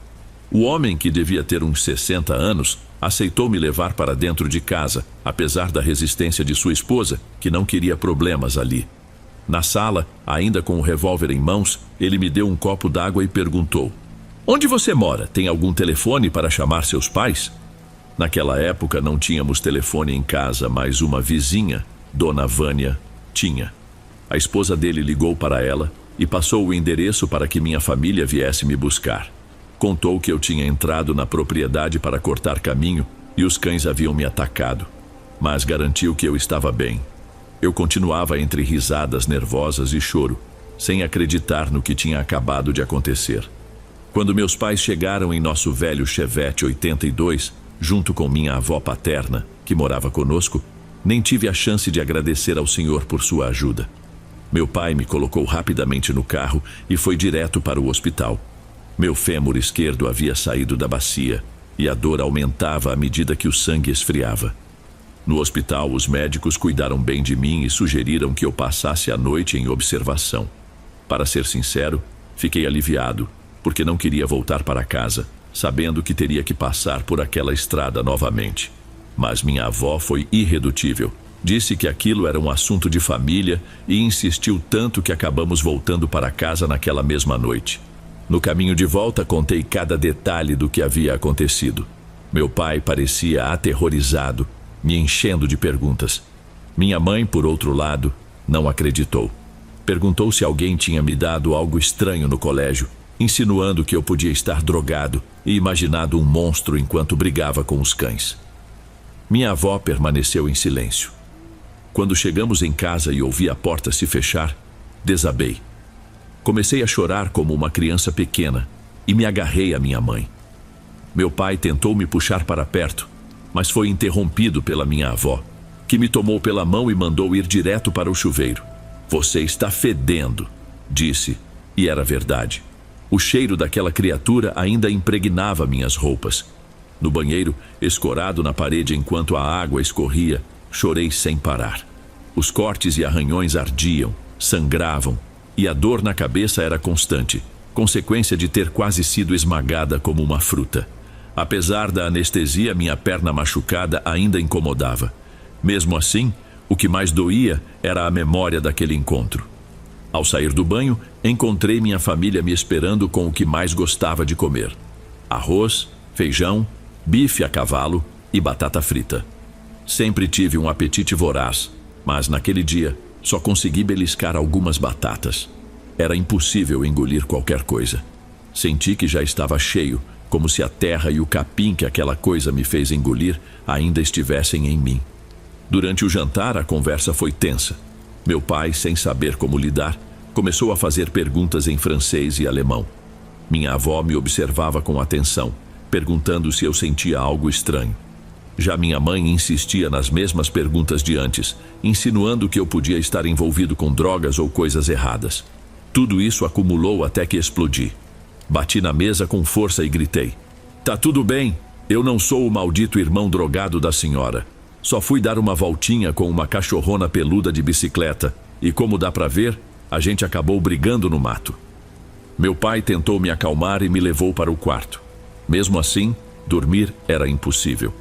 O homem, que devia ter uns 60 anos, aceitou me levar para dentro de casa, apesar da resistência de sua esposa, que não queria problemas ali. Na sala, ainda com o revólver em mãos, ele me deu um copo d'água e perguntou: onde você mora? Tem algum telefone para chamar seus pais? Naquela época não tínhamos telefone em casa, mas uma vizinha, Dona Vânia, tinha. A esposa dele ligou para ela e passou o endereço para que minha família viesse me buscar. Contou que eu tinha entrado na propriedade para cortar caminho e os cães haviam me atacado, mas garantiu que eu estava bem. Eu continuava entre risadas nervosas e choro, sem acreditar no que tinha acabado de acontecer. Quando meus pais chegaram em nosso velho Chevette 82, junto com minha avó paterna, que morava conosco, nem tive a chance de agradecer ao senhor por sua ajuda. Meu pai me colocou rapidamente no carro e foi direto para o hospital. Meu fêmur esquerdo havia saído da bacia e a dor aumentava à medida que o sangue esfriava. No hospital, os médicos cuidaram bem de mim e sugeriram que eu passasse a noite em observação. Para ser sincero, fiquei aliviado, porque não queria voltar para casa, sabendo que teria que passar por aquela estrada novamente. Mas minha avó foi irredutível. Disse que aquilo era um assunto de família e insistiu tanto que acabamos voltando para casa naquela mesma noite. No caminho de volta, contei cada detalhe do que havia acontecido. Meu pai parecia aterrorizado, me enchendo de perguntas. Minha mãe, por outro lado, não acreditou. Perguntou se alguém tinha me dado algo estranho no colégio, insinuando que eu podia estar drogado e imaginado um monstro enquanto brigava com os cães. Minha avó permaneceu em silêncio. Quando chegamos em casa e ouvi a porta se fechar, desabei. Comecei a chorar como uma criança pequena e me agarrei à minha mãe. Meu pai tentou me puxar para perto, mas foi interrompido pela minha avó, que me tomou pela mão e mandou ir direto para o chuveiro. "Você está fedendo", disse, e era verdade. O cheiro daquela criatura ainda impregnava minhas roupas. No banheiro, escorado na parede enquanto a água escorria, chorei sem parar. Os cortes e arranhões ardiam, sangravam, e a dor na cabeça era constante, consequência de ter quase sido esmagada como uma fruta. Apesar da anestesia, minha perna machucada ainda incomodava. Mesmo assim, o que mais doía era a memória daquele encontro. Ao sair do banho, encontrei minha família me esperando com o que mais gostava de comer: arroz, feijão, bife a cavalo e batata frita. Sempre tive um apetite voraz, mas naquele dia só consegui beliscar algumas batatas. Era impossível engolir qualquer coisa. Senti que já estava cheio, como se a terra e o capim que aquela coisa me fez engolir ainda estivessem em mim. Durante o jantar, a conversa foi tensa. Meu pai, sem saber como lidar, começou a fazer perguntas em francês e alemão. Minha avó me observava com atenção, perguntando se eu sentia algo estranho. Já minha mãe insistia nas mesmas perguntas de antes, insinuando que eu podia estar envolvido com drogas ou coisas erradas. Tudo isso acumulou até que explodi. Bati na mesa com força e gritei: "Tá tudo bem, eu não sou o maldito irmão drogado da senhora. Só fui dar uma voltinha com uma cachorrona peluda de bicicleta e, como dá pra ver, a gente acabou brigando no mato." Meu pai tentou me acalmar e me levou para o quarto. Mesmo assim, dormir era impossível.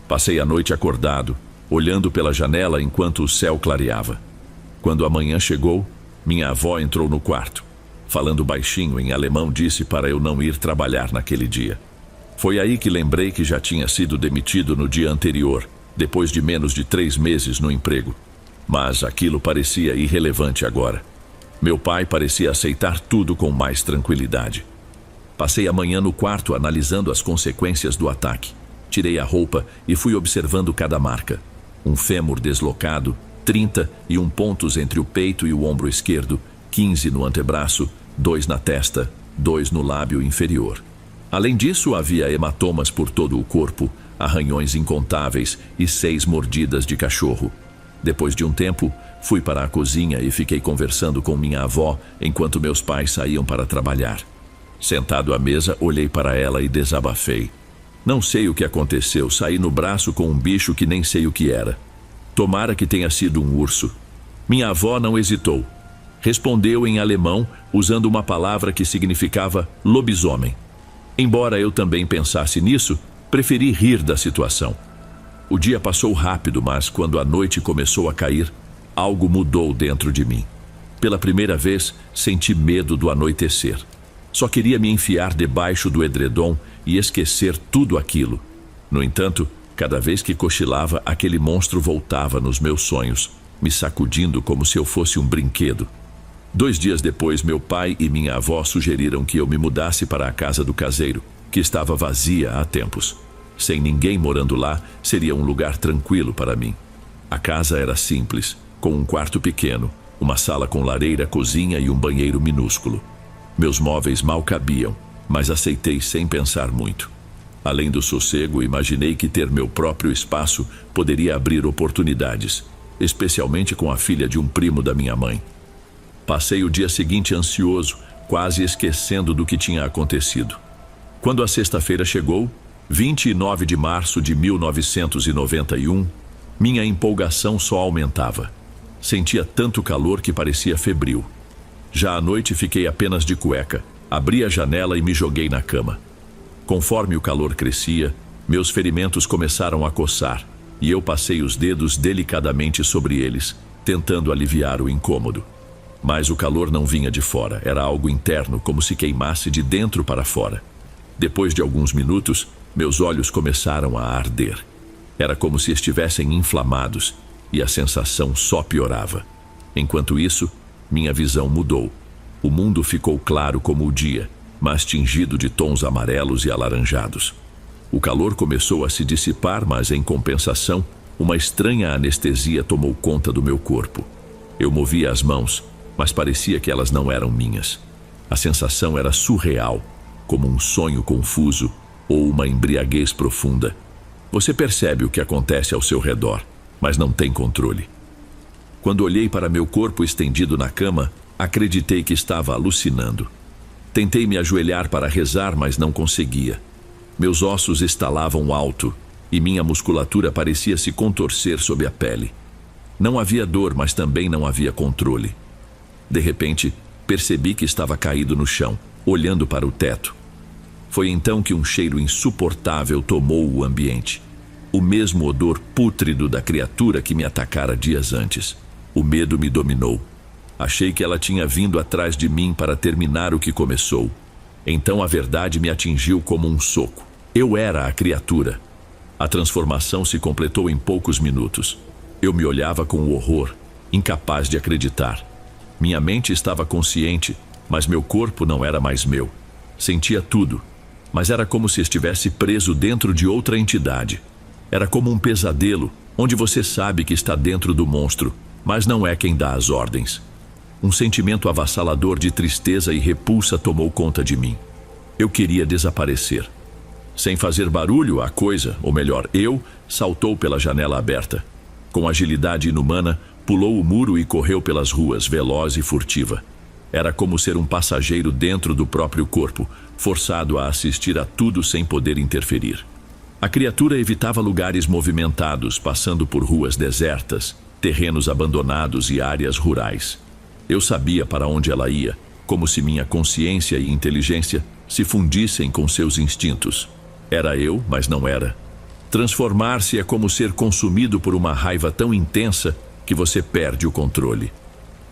Passei a noite acordado, olhando pela janela enquanto o céu clareava. Quando a manhã chegou, minha avó entrou no quarto. Falando baixinho em alemão, disse para eu não ir trabalhar naquele dia. Foi aí que lembrei que já tinha sido demitido no dia anterior, depois de menos de 3 meses no emprego. Mas aquilo parecia irrelevante agora. Meu pai parecia aceitar tudo com mais tranquilidade. Passei a manhã no quarto analisando as consequências do ataque. Tirei a roupa e fui observando cada marca. Um fêmur deslocado, 31 pontos entre o peito e o ombro esquerdo, 15 no antebraço, 2 na testa, 2 no lábio inferior. Além disso, havia hematomas por todo o corpo, arranhões incontáveis e 6 mordidas de cachorro. Depois de um tempo, fui para a cozinha e fiquei conversando com minha avó enquanto meus pais saíam para trabalhar. Sentado à mesa, olhei para ela e desabafei. Não sei o que aconteceu, saí no braço com um bicho que nem sei o que era. Tomara que tenha sido um urso. Minha avó não hesitou. Respondeu em alemão, usando uma palavra que significava lobisomem. Embora eu também pensasse nisso, preferi rir da situação. O dia passou rápido, mas quando a noite começou a cair, algo mudou dentro de mim. Pela primeira vez, senti medo do anoitecer. Só queria me enfiar debaixo do edredom e esquecer tudo aquilo. No entanto, cada vez que cochilava, aquele monstro voltava nos meus sonhos, me sacudindo como se eu fosse um brinquedo. 2 dias depois, meu pai e minha avó sugeriram que eu me mudasse para a casa do caseiro, que estava vazia há tempos. Sem ninguém morando lá, seria um lugar tranquilo para mim. A casa era simples, com um quarto pequeno, uma sala com lareira, cozinha e um banheiro minúsculo. Meus móveis mal cabiam, mas aceitei sem pensar muito. Além do sossego, imaginei que ter meu próprio espaço poderia abrir oportunidades, especialmente com a filha de um primo da minha mãe. Passei o dia seguinte ansioso, quase esquecendo do que tinha acontecido. Quando a sexta-feira chegou, 29 de março de 1991, minha empolgação só aumentava. Sentia tanto calor que parecia febril. Já à noite fiquei apenas de cueca, Abri a janela e me joguei na cama. Conforme o calor crescia, meus ferimentos começaram a coçar, e eu passei os dedos delicadamente sobre eles, tentando aliviar o incômodo. Mas o calor não vinha de fora, era algo interno, como se queimasse de dentro para fora. Depois de alguns minutos, meus olhos começaram a arder. Era como se estivessem inflamados, e a sensação só piorava. Enquanto isso, minha visão mudou. O mundo ficou claro como o dia, mas tingido de tons amarelos e alaranjados. O calor começou a se dissipar, mas em compensação, uma estranha anestesia tomou conta do meu corpo. Eu movia as mãos, mas parecia que elas não eram minhas. A sensação era surreal, como um sonho confuso ou uma embriaguez profunda. Você percebe o que acontece ao seu redor, mas não tem controle. Quando olhei para meu corpo estendido na cama, acreditei que estava alucinando. Tentei me ajoelhar para rezar, mas não conseguia. Meus ossos estalavam alto e minha musculatura parecia se contorcer sob a pele. Não havia dor, mas também não havia controle. De repente, percebi que estava caído no chão, olhando para o teto. Foi então que um cheiro insuportável tomou o ambiente. O mesmo odor pútrido da criatura que me atacara dias antes. O medo me dominou. Achei que ela tinha vindo atrás de mim para terminar o que começou. Então a verdade me atingiu como um soco. Eu era a criatura. A transformação se completou em poucos minutos. Eu me olhava com horror, incapaz de acreditar. Minha mente estava consciente, mas meu corpo não era mais meu. Sentia tudo, mas era como se estivesse preso dentro de outra entidade. Era como um pesadelo, onde você sabe que está dentro do monstro, mas não é quem dá as ordens. Um sentimento avassalador de tristeza e repulsa tomou conta de mim. Eu queria desaparecer. Sem fazer barulho, a coisa, ou melhor, eu, saltou pela janela aberta. Com agilidade inumana, pulou o muro e correu pelas ruas, veloz e furtiva. Era como ser um passageiro dentro do próprio corpo, forçado a assistir a tudo sem poder interferir. A criatura evitava lugares movimentados, passando por ruas desertas, terrenos abandonados e áreas rurais. Eu sabia para onde ela ia, como se minha consciência e inteligência se fundissem com seus instintos. Era eu, mas não era. Transformar-se é como ser consumido por uma raiva tão intensa que você perde o controle.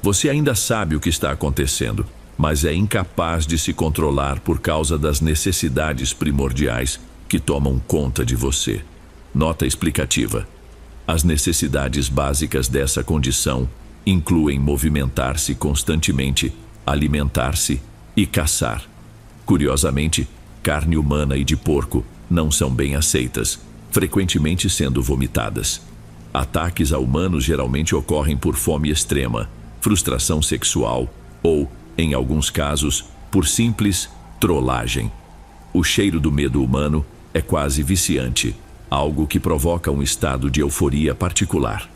Você ainda sabe o que está acontecendo, mas é incapaz de se controlar por causa das necessidades primordiais que tomam conta de você. Nota explicativa. As necessidades básicas dessa condição incluem movimentar-se constantemente, alimentar-se e caçar. Curiosamente, carne humana e de porco não são bem aceitas, frequentemente sendo vomitadas. Ataques a humanos geralmente ocorrem por fome extrema, frustração sexual ou, em alguns casos, por simples trollagem. O cheiro do medo humano é quase viciante, algo que provoca um estado de euforia particular.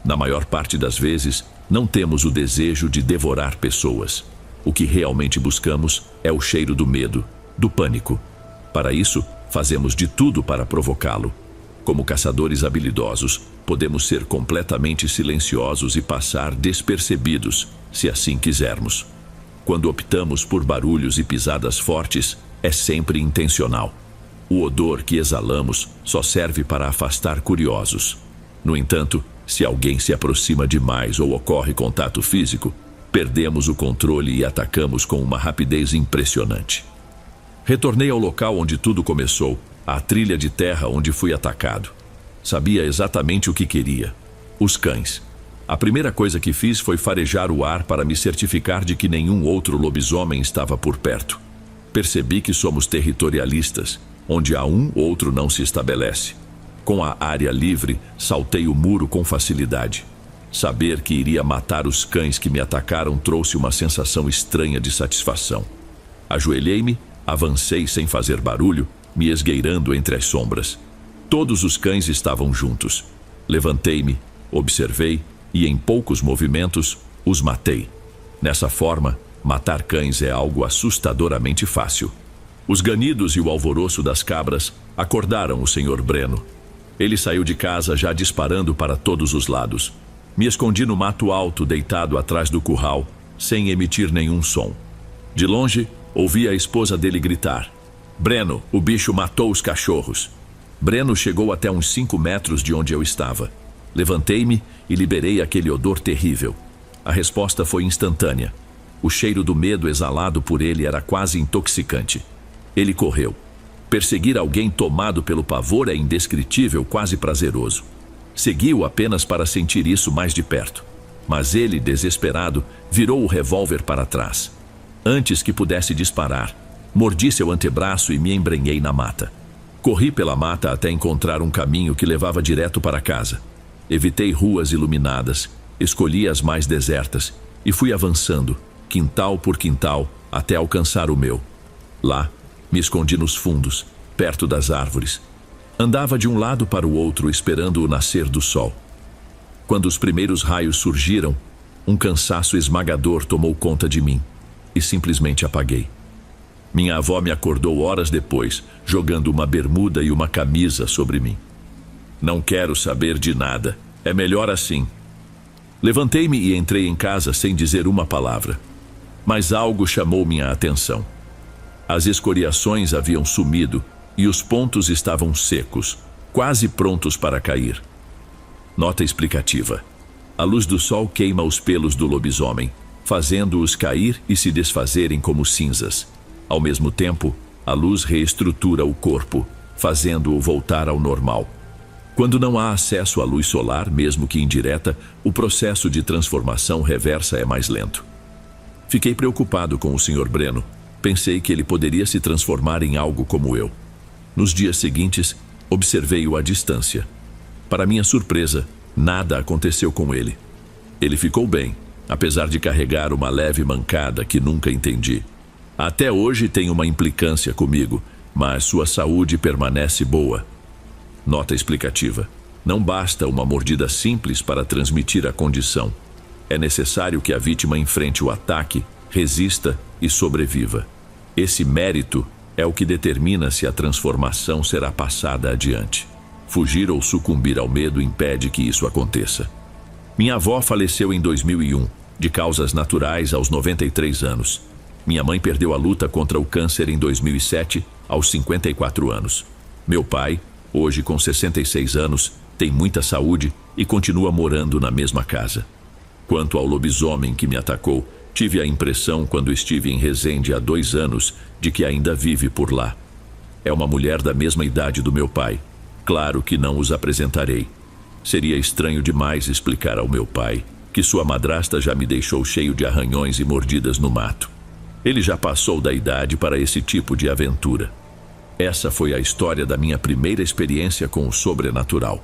Na maior parte das vezes, não temos o desejo de devorar pessoas. O que realmente buscamos é o cheiro do medo, do pânico. Para isso, fazemos de tudo para provocá-lo. Como caçadores habilidosos, podemos ser completamente silenciosos e passar despercebidos, se assim quisermos. Quando optamos por barulhos e pisadas fortes, é sempre intencional. O odor que exalamos só serve para afastar curiosos. No entanto, se alguém se aproxima demais ou ocorre contato físico, perdemos o controle e atacamos com uma rapidez impressionante. Retornei ao local onde tudo começou, à trilha de terra onde fui atacado. Sabia exatamente o que queria: os cães. A primeira coisa que fiz foi farejar o ar para me certificar de que nenhum outro lobisomem estava por perto. Percebi que somos territorialistas, onde há um, outro não se estabelece. Com a área livre, saltei o muro com facilidade. Saber que iria matar os cães que me atacaram trouxe uma sensação estranha de satisfação. Ajoelhei-me, avancei sem fazer barulho, me esgueirando entre as sombras. Todos os cães estavam juntos. Levantei-me, observei e, em poucos movimentos, os matei. Nessa forma, matar cães é algo assustadoramente fácil. Os ganidos e o alvoroço das cabras acordaram o Sr. Breno. Ele saiu de casa já disparando para todos os lados. Me escondi no mato alto, deitado atrás do curral, sem emitir nenhum som. De longe, Ouvi a esposa dele gritar: Breno, o bicho matou os cachorros. Breno chegou até uns 5 metros de onde eu estava. Levantei-me e liberei aquele odor terrível. A resposta foi instantânea. O cheiro do medo exalado por ele era quase intoxicante. Ele correu. Perseguir alguém tomado pelo pavor é indescritível, quase prazeroso. Segui-o apenas para sentir isso mais de perto. Mas ele, desesperado, virou o revólver para trás. Antes que pudesse disparar, mordi seu antebraço e me embrenhei na mata. Corri pela mata até encontrar um caminho que levava direto para casa. Evitei ruas iluminadas, escolhi as mais desertas e fui avançando, quintal por quintal, até alcançar o meu. Lá, me escondi nos fundos, perto das árvores. Andava de um lado para o outro esperando o nascer do sol. Quando os primeiros raios surgiram, um cansaço esmagador tomou conta de mim e simplesmente apaguei. Minha avó me acordou horas depois, jogando uma bermuda e uma camisa sobre mim. Não quero saber de nada, é melhor assim. Levantei-me e entrei em casa sem dizer uma palavra. Mas algo chamou minha atenção. As escoriações haviam sumido e os pontos estavam secos, quase prontos para cair. Nota explicativa: a luz do sol queima os pelos do lobisomem, fazendo-os cair e se desfazerem como cinzas. Ao mesmo tempo, a luz reestrutura o corpo, fazendo-o voltar ao normal. Quando não há acesso à luz solar, mesmo que indireta, o processo de transformação reversa é mais lento. Fiquei preocupado com o Sr. Breno. Pensei que ele poderia se transformar em algo como eu. Nos dias seguintes, observei-o à distância. Para minha surpresa, nada aconteceu com ele. Ele ficou bem, apesar de carregar uma leve mancada que nunca entendi. Até hoje tem uma implicância comigo, mas sua saúde permanece boa. Nota explicativa: não basta uma mordida simples para transmitir a condição. É necessário que a vítima enfrente o ataque, resista e sobreviva. Esse mérito é o que determina se a transformação será passada adiante. Fugir ou sucumbir ao medo impede que isso aconteça. Minha avó faleceu em 2001, de causas naturais, aos 93 anos. Minha mãe perdeu a luta contra o câncer em 2007, aos 54 anos. Meu pai, hoje com 66 anos, tem muita saúde e continua morando na mesma casa. Quanto ao lobisomem que me atacou, tive a impressão, quando estive em Resende há 2 anos, de que ainda vive por lá. É uma mulher da mesma idade do meu pai. Claro que não os apresentarei. Seria estranho demais explicar ao meu pai que sua madrasta já me deixou cheio de arranhões e mordidas no mato. Ele já passou da idade para esse tipo de aventura. Essa foi a história da minha primeira experiência com o sobrenatural.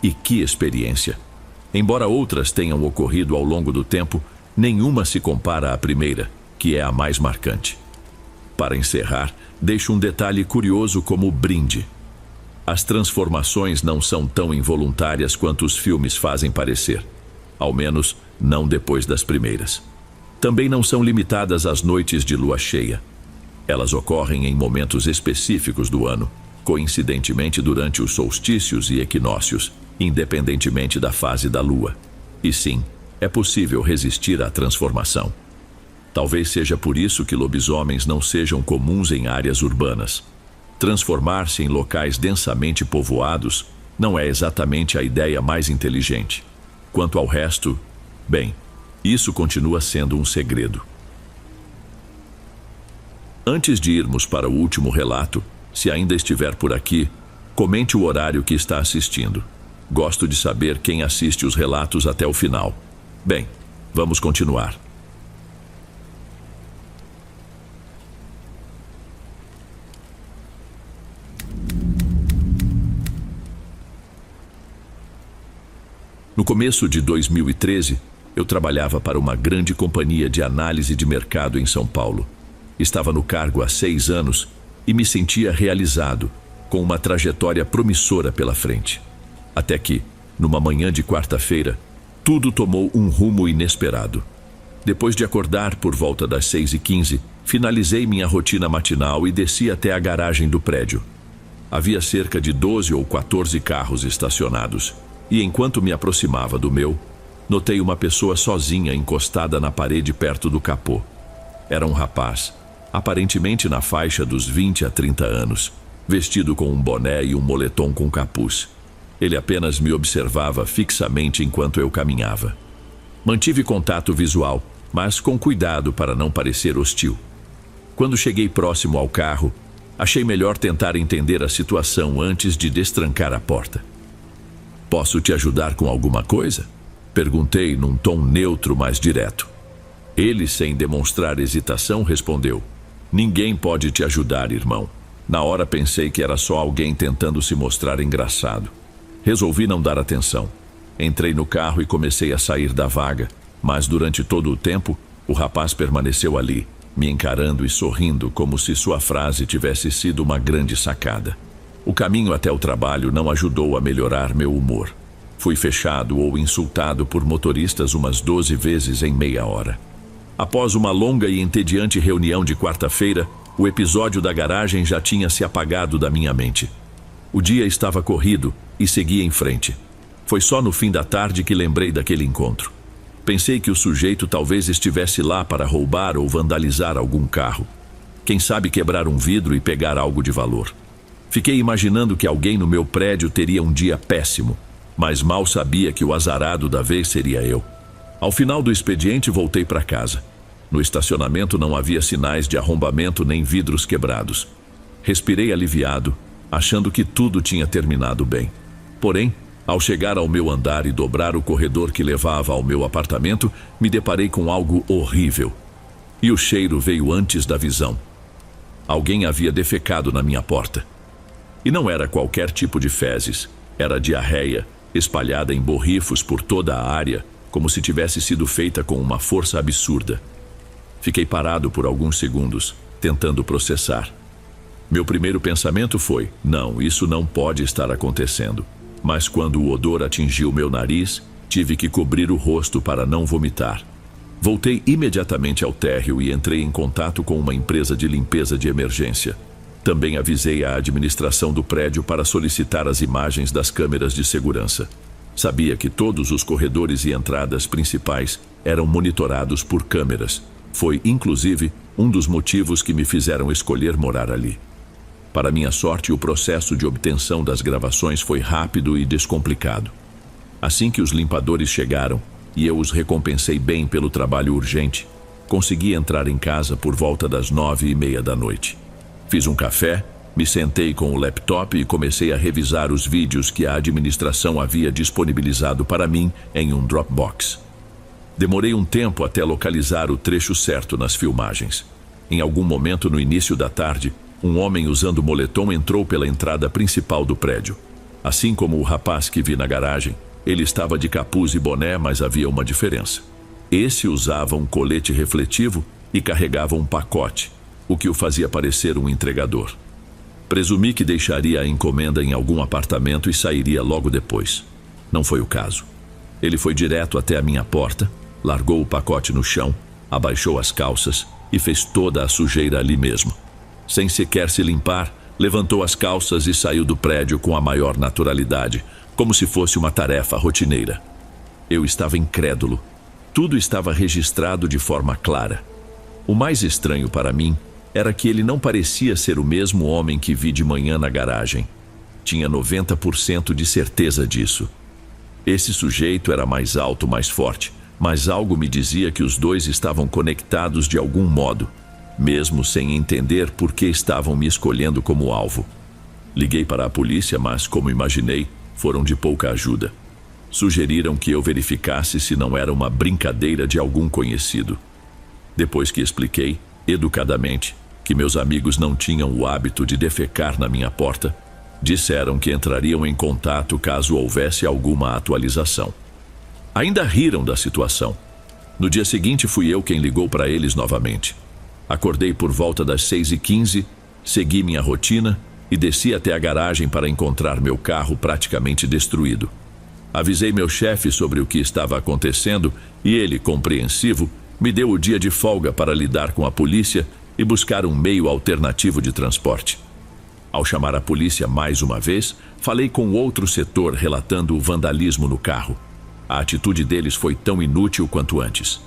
E que experiência! Embora outras tenham ocorrido ao longo do tempo, nenhuma se compara à primeira, que é a mais marcante. Para encerrar, deixo um detalhe curioso como brinde. As transformações não são tão involuntárias quanto os filmes fazem parecer. Ao menos, não depois das primeiras. Também não são limitadas às noites de lua cheia. Elas ocorrem em momentos específicos do ano, coincidentemente durante os solstícios e equinócios, independentemente da fase da lua. E sim, é possível resistir à transformação. Talvez seja por isso que lobisomens não sejam comuns em áreas urbanas. Transformar-se em locais densamente povoados não é exatamente a ideia mais inteligente. Quanto ao resto, bem, isso continua sendo um segredo. Antes de irmos para o último relato, se ainda estiver por aqui, comente o horário que está assistindo. Gosto de saber quem assiste os relatos até o final. Bem, vamos continuar. No começo de 2013, eu trabalhava para uma grande companhia de análise de mercado em São Paulo. Estava no cargo há 6 anos e me sentia realizado, com uma trajetória promissora pela frente. Até que, numa manhã de quarta-feira, tudo tomou um rumo inesperado. Depois de acordar por volta das 6h15, finalizei minha rotina matinal e desci até a garagem do prédio. Havia cerca de 12 ou 14 carros estacionados, e enquanto me aproximava do meu, notei uma pessoa sozinha encostada na parede perto do capô. Era um rapaz. aparentemente na faixa dos 20 a 30 anos, vestido com um boné e um moletom com capuz. Ele apenas me observava fixamente enquanto eu caminhava. Mantive contato visual, mas com cuidado para não parecer hostil. Quando cheguei próximo ao carro, achei melhor tentar entender a situação antes de destrancar a porta. "Posso te ajudar com alguma coisa?" Perguntei num tom neutro, mas direto. Ele, sem demonstrar hesitação, respondeu: "Ninguém pode te ajudar, irmão." Na hora pensei que era só alguém tentando se mostrar engraçado. Resolvi não dar atenção. Entrei no carro e comecei a sair da vaga, mas durante todo o tempo, o rapaz permaneceu ali, me encarando e sorrindo como se sua frase tivesse sido uma grande sacada. O caminho até o trabalho não ajudou a melhorar meu humor. Fui fechado ou insultado por motoristas umas 12 vezes em meia hora. Após uma longa e entediante reunião de quarta-feira, o episódio da garagem já tinha se apagado da minha mente. O dia estava corrido e segui em frente. Foi só no fim da tarde que lembrei daquele encontro. Pensei que o sujeito talvez estivesse lá para roubar ou vandalizar algum carro. Quem sabe quebrar um vidro e pegar algo de valor. Fiquei imaginando que alguém no meu prédio teria um dia péssimo, mas mal sabia que o azarado da vez seria eu. Ao final do expediente, voltei para casa. No estacionamento não havia sinais de arrombamento nem vidros quebrados. Respirei aliviado, achando que tudo tinha terminado bem. Porém, ao chegar ao meu andar e dobrar o corredor que levava ao meu apartamento, me deparei com algo horrível. E o cheiro veio antes da visão. Alguém havia defecado na minha porta. E não era qualquer tipo de fezes, era diarreia, espalhada em borrifos por toda a área, como se tivesse sido feita com uma força absurda. Fiquei parado por alguns segundos, tentando processar. Meu primeiro pensamento foi: não, isso não pode estar acontecendo. Mas quando o odor atingiu meu nariz, tive que cobrir o rosto para não vomitar. Voltei imediatamente ao térreo e entrei em contato com uma empresa de limpeza de emergência. Também avisei a administração do prédio para solicitar as imagens das câmeras de segurança. Sabia que todos os corredores e entradas principais eram monitorados por câmeras. Foi, inclusive, um dos motivos que me fizeram escolher morar ali. Para minha sorte, o processo de obtenção das gravações foi rápido e descomplicado. Assim que os limpadores chegaram, e eu os recompensei bem pelo trabalho urgente, consegui entrar em casa por volta das 9:30 da noite. Fiz um café, me sentei com o laptop e comecei a revisar os vídeos que a administração havia disponibilizado para mim em um Dropbox. Demorei um tempo até localizar o trecho certo nas filmagens. Em algum momento no início da tarde, um homem usando moletom entrou pela entrada principal do prédio. Assim como o rapaz que vi na garagem, ele estava de capuz e boné, mas havia uma diferença. Esse usava um colete refletivo e carregava um pacote, o que o fazia parecer um entregador. Presumi que deixaria a encomenda em algum apartamento e sairia logo depois. Não foi o caso. Ele foi direto até a minha porta, largou o pacote no chão, abaixou as calças e fez toda a sujeira ali mesmo. Sem sequer se limpar, levantou as calças e saiu do prédio com a maior naturalidade, como se fosse uma tarefa rotineira. Eu estava incrédulo. Tudo estava registrado de forma clara. O mais estranho para mim era que ele não parecia ser o mesmo homem que vi de manhã na garagem. Tinha 90% de certeza disso. Esse sujeito era mais alto, mais forte, mas algo me dizia que os dois estavam conectados de algum modo, mesmo sem entender por que estavam me escolhendo como alvo. Liguei para a polícia, mas, como imaginei, foram de pouca ajuda. Sugeriram que eu verificasse se não era uma brincadeira de algum conhecido. Depois que expliquei, educadamente, que meus amigos não tinham o hábito de defecar na minha porta, disseram que entrariam em contato caso houvesse alguma atualização. Ainda riram da situação. No dia seguinte fui eu quem ligou para eles novamente. Acordei por volta das 6:15, segui minha rotina e desci até a garagem para encontrar meu carro praticamente destruído. Avisei meu chefe sobre o que estava acontecendo e ele, compreensivo, me deu o dia de folga para lidar com a polícia e buscar um meio alternativo de transporte. Ao chamar a polícia mais uma vez, falei com outro setor relatando o vandalismo no carro. A atitude deles foi tão inútil quanto antes.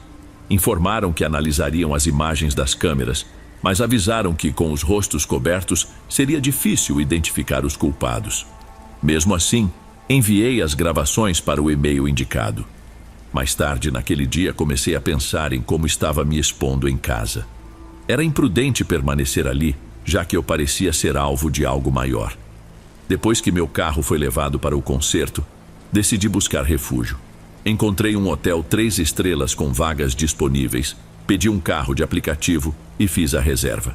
Informaram que analisariam as imagens das câmeras, mas avisaram que, com os rostos cobertos, seria difícil identificar os culpados. Mesmo assim, enviei as gravações para o e-mail indicado. Mais tarde, naquele dia, comecei a pensar em como estava me expondo em casa. Era imprudente permanecer ali, já que eu parecia ser alvo de algo maior. Depois que meu carro foi levado para o concerto, decidi buscar refúgio. Encontrei um hotel 3 estrelas com vagas disponíveis, pedi um carro de aplicativo e fiz a reserva.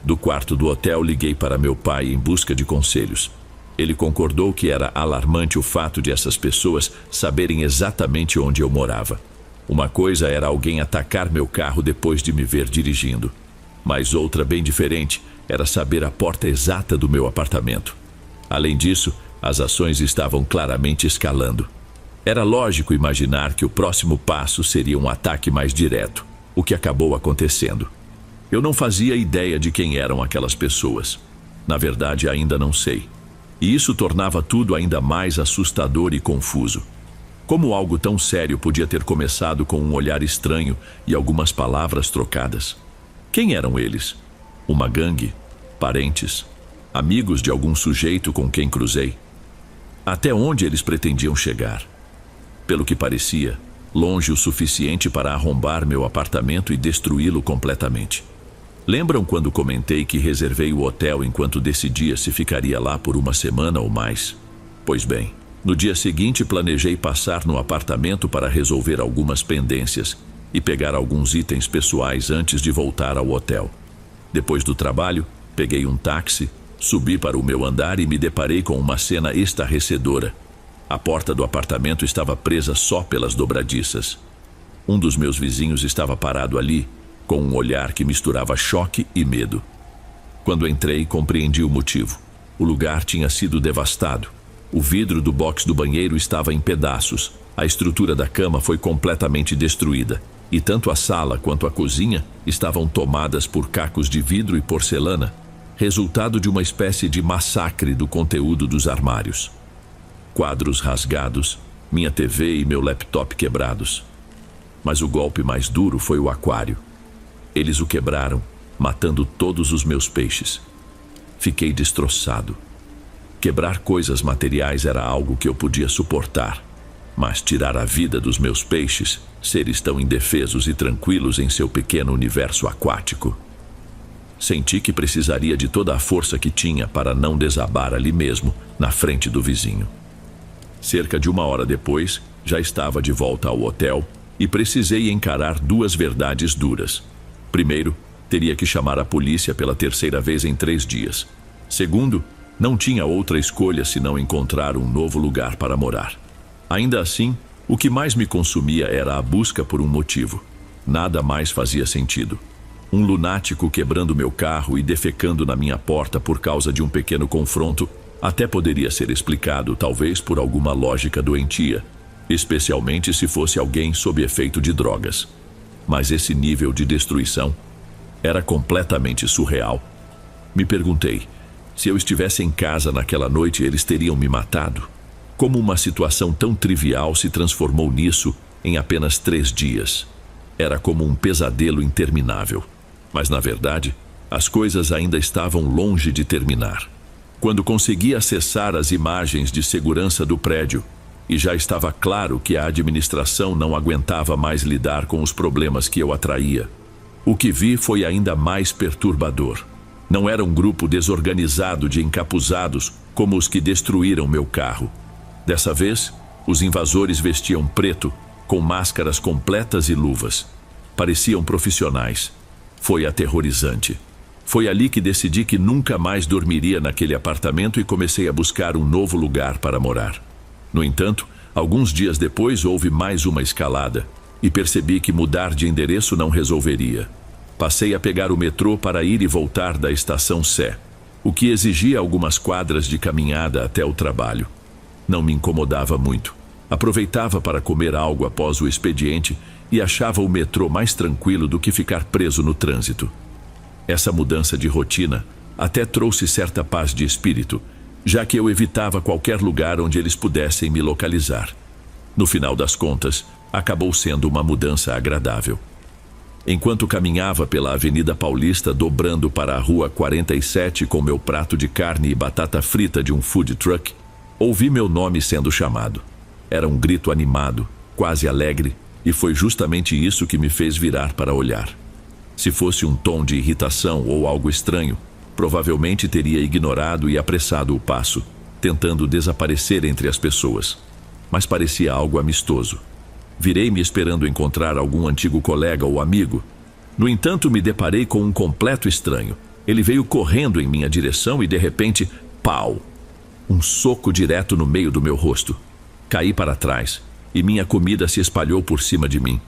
Do quarto do hotel, liguei para meu pai em busca de conselhos. Ele concordou que era alarmante o fato de essas pessoas saberem exatamente onde eu morava. Uma coisa era alguém atacar meu carro depois de me ver dirigindo, mas outra bem diferente era saber a porta exata do meu apartamento. Além disso, as ações estavam claramente escalando. Era lógico imaginar que o próximo passo seria um ataque mais direto, o que acabou acontecendo. Eu não fazia ideia de quem eram aquelas pessoas. Na verdade, ainda não sei. E isso tornava tudo ainda mais assustador e confuso. Como algo tão sério podia ter começado com um olhar estranho e algumas palavras trocadas? Quem eram eles? Uma gangue? Parentes? Amigos de algum sujeito com quem cruzei? Até onde eles pretendiam chegar? Pelo que parecia, longe o suficiente para arrombar meu apartamento e destruí-lo completamente. Lembram quando comentei que reservei o hotel enquanto decidia se ficaria lá por uma semana ou mais? Pois bem, no dia seguinte planejei passar no apartamento para resolver algumas pendências e pegar alguns itens pessoais antes de voltar ao hotel. Depois do trabalho, peguei um táxi, subi para o meu andar e me deparei com uma cena estarrecedora. A porta do apartamento estava presa só pelas dobradiças. Um dos meus vizinhos estava parado ali, com um olhar que misturava choque e medo. Quando entrei, compreendi o motivo. O lugar tinha sido devastado. O vidro do box do banheiro estava em pedaços. A estrutura da cama foi completamente destruída. E tanto a sala quanto a cozinha estavam tomadas por cacos de vidro e porcelana, resultado de uma espécie de massacre do conteúdo dos armários. Quadros rasgados, minha TV e meu laptop quebrados. Mas o golpe mais duro foi o aquário. Eles o quebraram, matando todos os meus peixes. Fiquei destroçado. Quebrar coisas materiais era algo que eu podia suportar, mas tirar a vida dos meus peixes, seres tão indefesos e tranquilos em seu pequeno universo aquático. Senti que precisaria de toda a força que tinha para não desabar ali mesmo, na frente do vizinho. Cerca de 1 hora depois, já estava de volta ao hotel e precisei encarar 2 verdades duras. Primeiro, teria que chamar a polícia pela 3ª vez em 3 dias. Segundo, não tinha outra escolha senão encontrar um novo lugar para morar. Ainda assim, o que mais me consumia era a busca por um motivo. Nada mais fazia sentido. Um lunático quebrando meu carro e defecando na minha porta por causa de um pequeno confronto até poderia ser explicado, talvez por alguma lógica doentia, especialmente se fosse alguém sob efeito de drogas. Mas esse nível de destruição era completamente surreal. Me perguntei, se eu estivesse em casa naquela noite, eles teriam me matado? Como uma situação tão trivial se transformou nisso em apenas 3 dias? Era como um pesadelo interminável. Mas, na verdade, as coisas ainda estavam longe de terminar. Quando consegui acessar as imagens de segurança do prédio, e já estava claro que a administração não aguentava mais lidar com os problemas que eu atraía, o que vi foi ainda mais perturbador. Não era um grupo desorganizado de encapuzados como os que destruíram meu carro. Dessa vez, os invasores vestiam preto, com máscaras completas e luvas. Pareciam profissionais. Foi aterrorizante. Foi ali que decidi que nunca mais dormiria naquele apartamento e comecei a buscar um novo lugar para morar. No entanto, alguns dias depois houve mais uma escalada e percebi que mudar de endereço não resolveria. Passei a pegar o metrô para ir e voltar da estação Sé, o que exigia algumas quadras de caminhada até o trabalho. Não me incomodava muito. Aproveitava para comer algo após o expediente e achava o metrô mais tranquilo do que ficar preso no trânsito. Essa mudança de rotina até trouxe certa paz de espírito, já que eu evitava qualquer lugar onde eles pudessem me localizar. No final das contas, acabou sendo uma mudança agradável. Enquanto caminhava pela Avenida Paulista, dobrando para a Rua 47 com meu prato de carne e batata frita de um food truck, ouvi meu nome sendo chamado. Era um grito animado, quase alegre, e foi justamente isso que me fez virar para olhar. Se fosse um tom de irritação ou algo estranho, provavelmente teria ignorado e apressado o passo, tentando desaparecer entre as pessoas. Mas parecia algo amistoso. Virei-me esperando encontrar algum antigo colega ou amigo. No entanto, me deparei com um completo estranho. Ele veio correndo em minha direção e, de repente, pau! Um soco direto no meio do meu rosto. Caí para trás e minha comida se espalhou por cima de mim.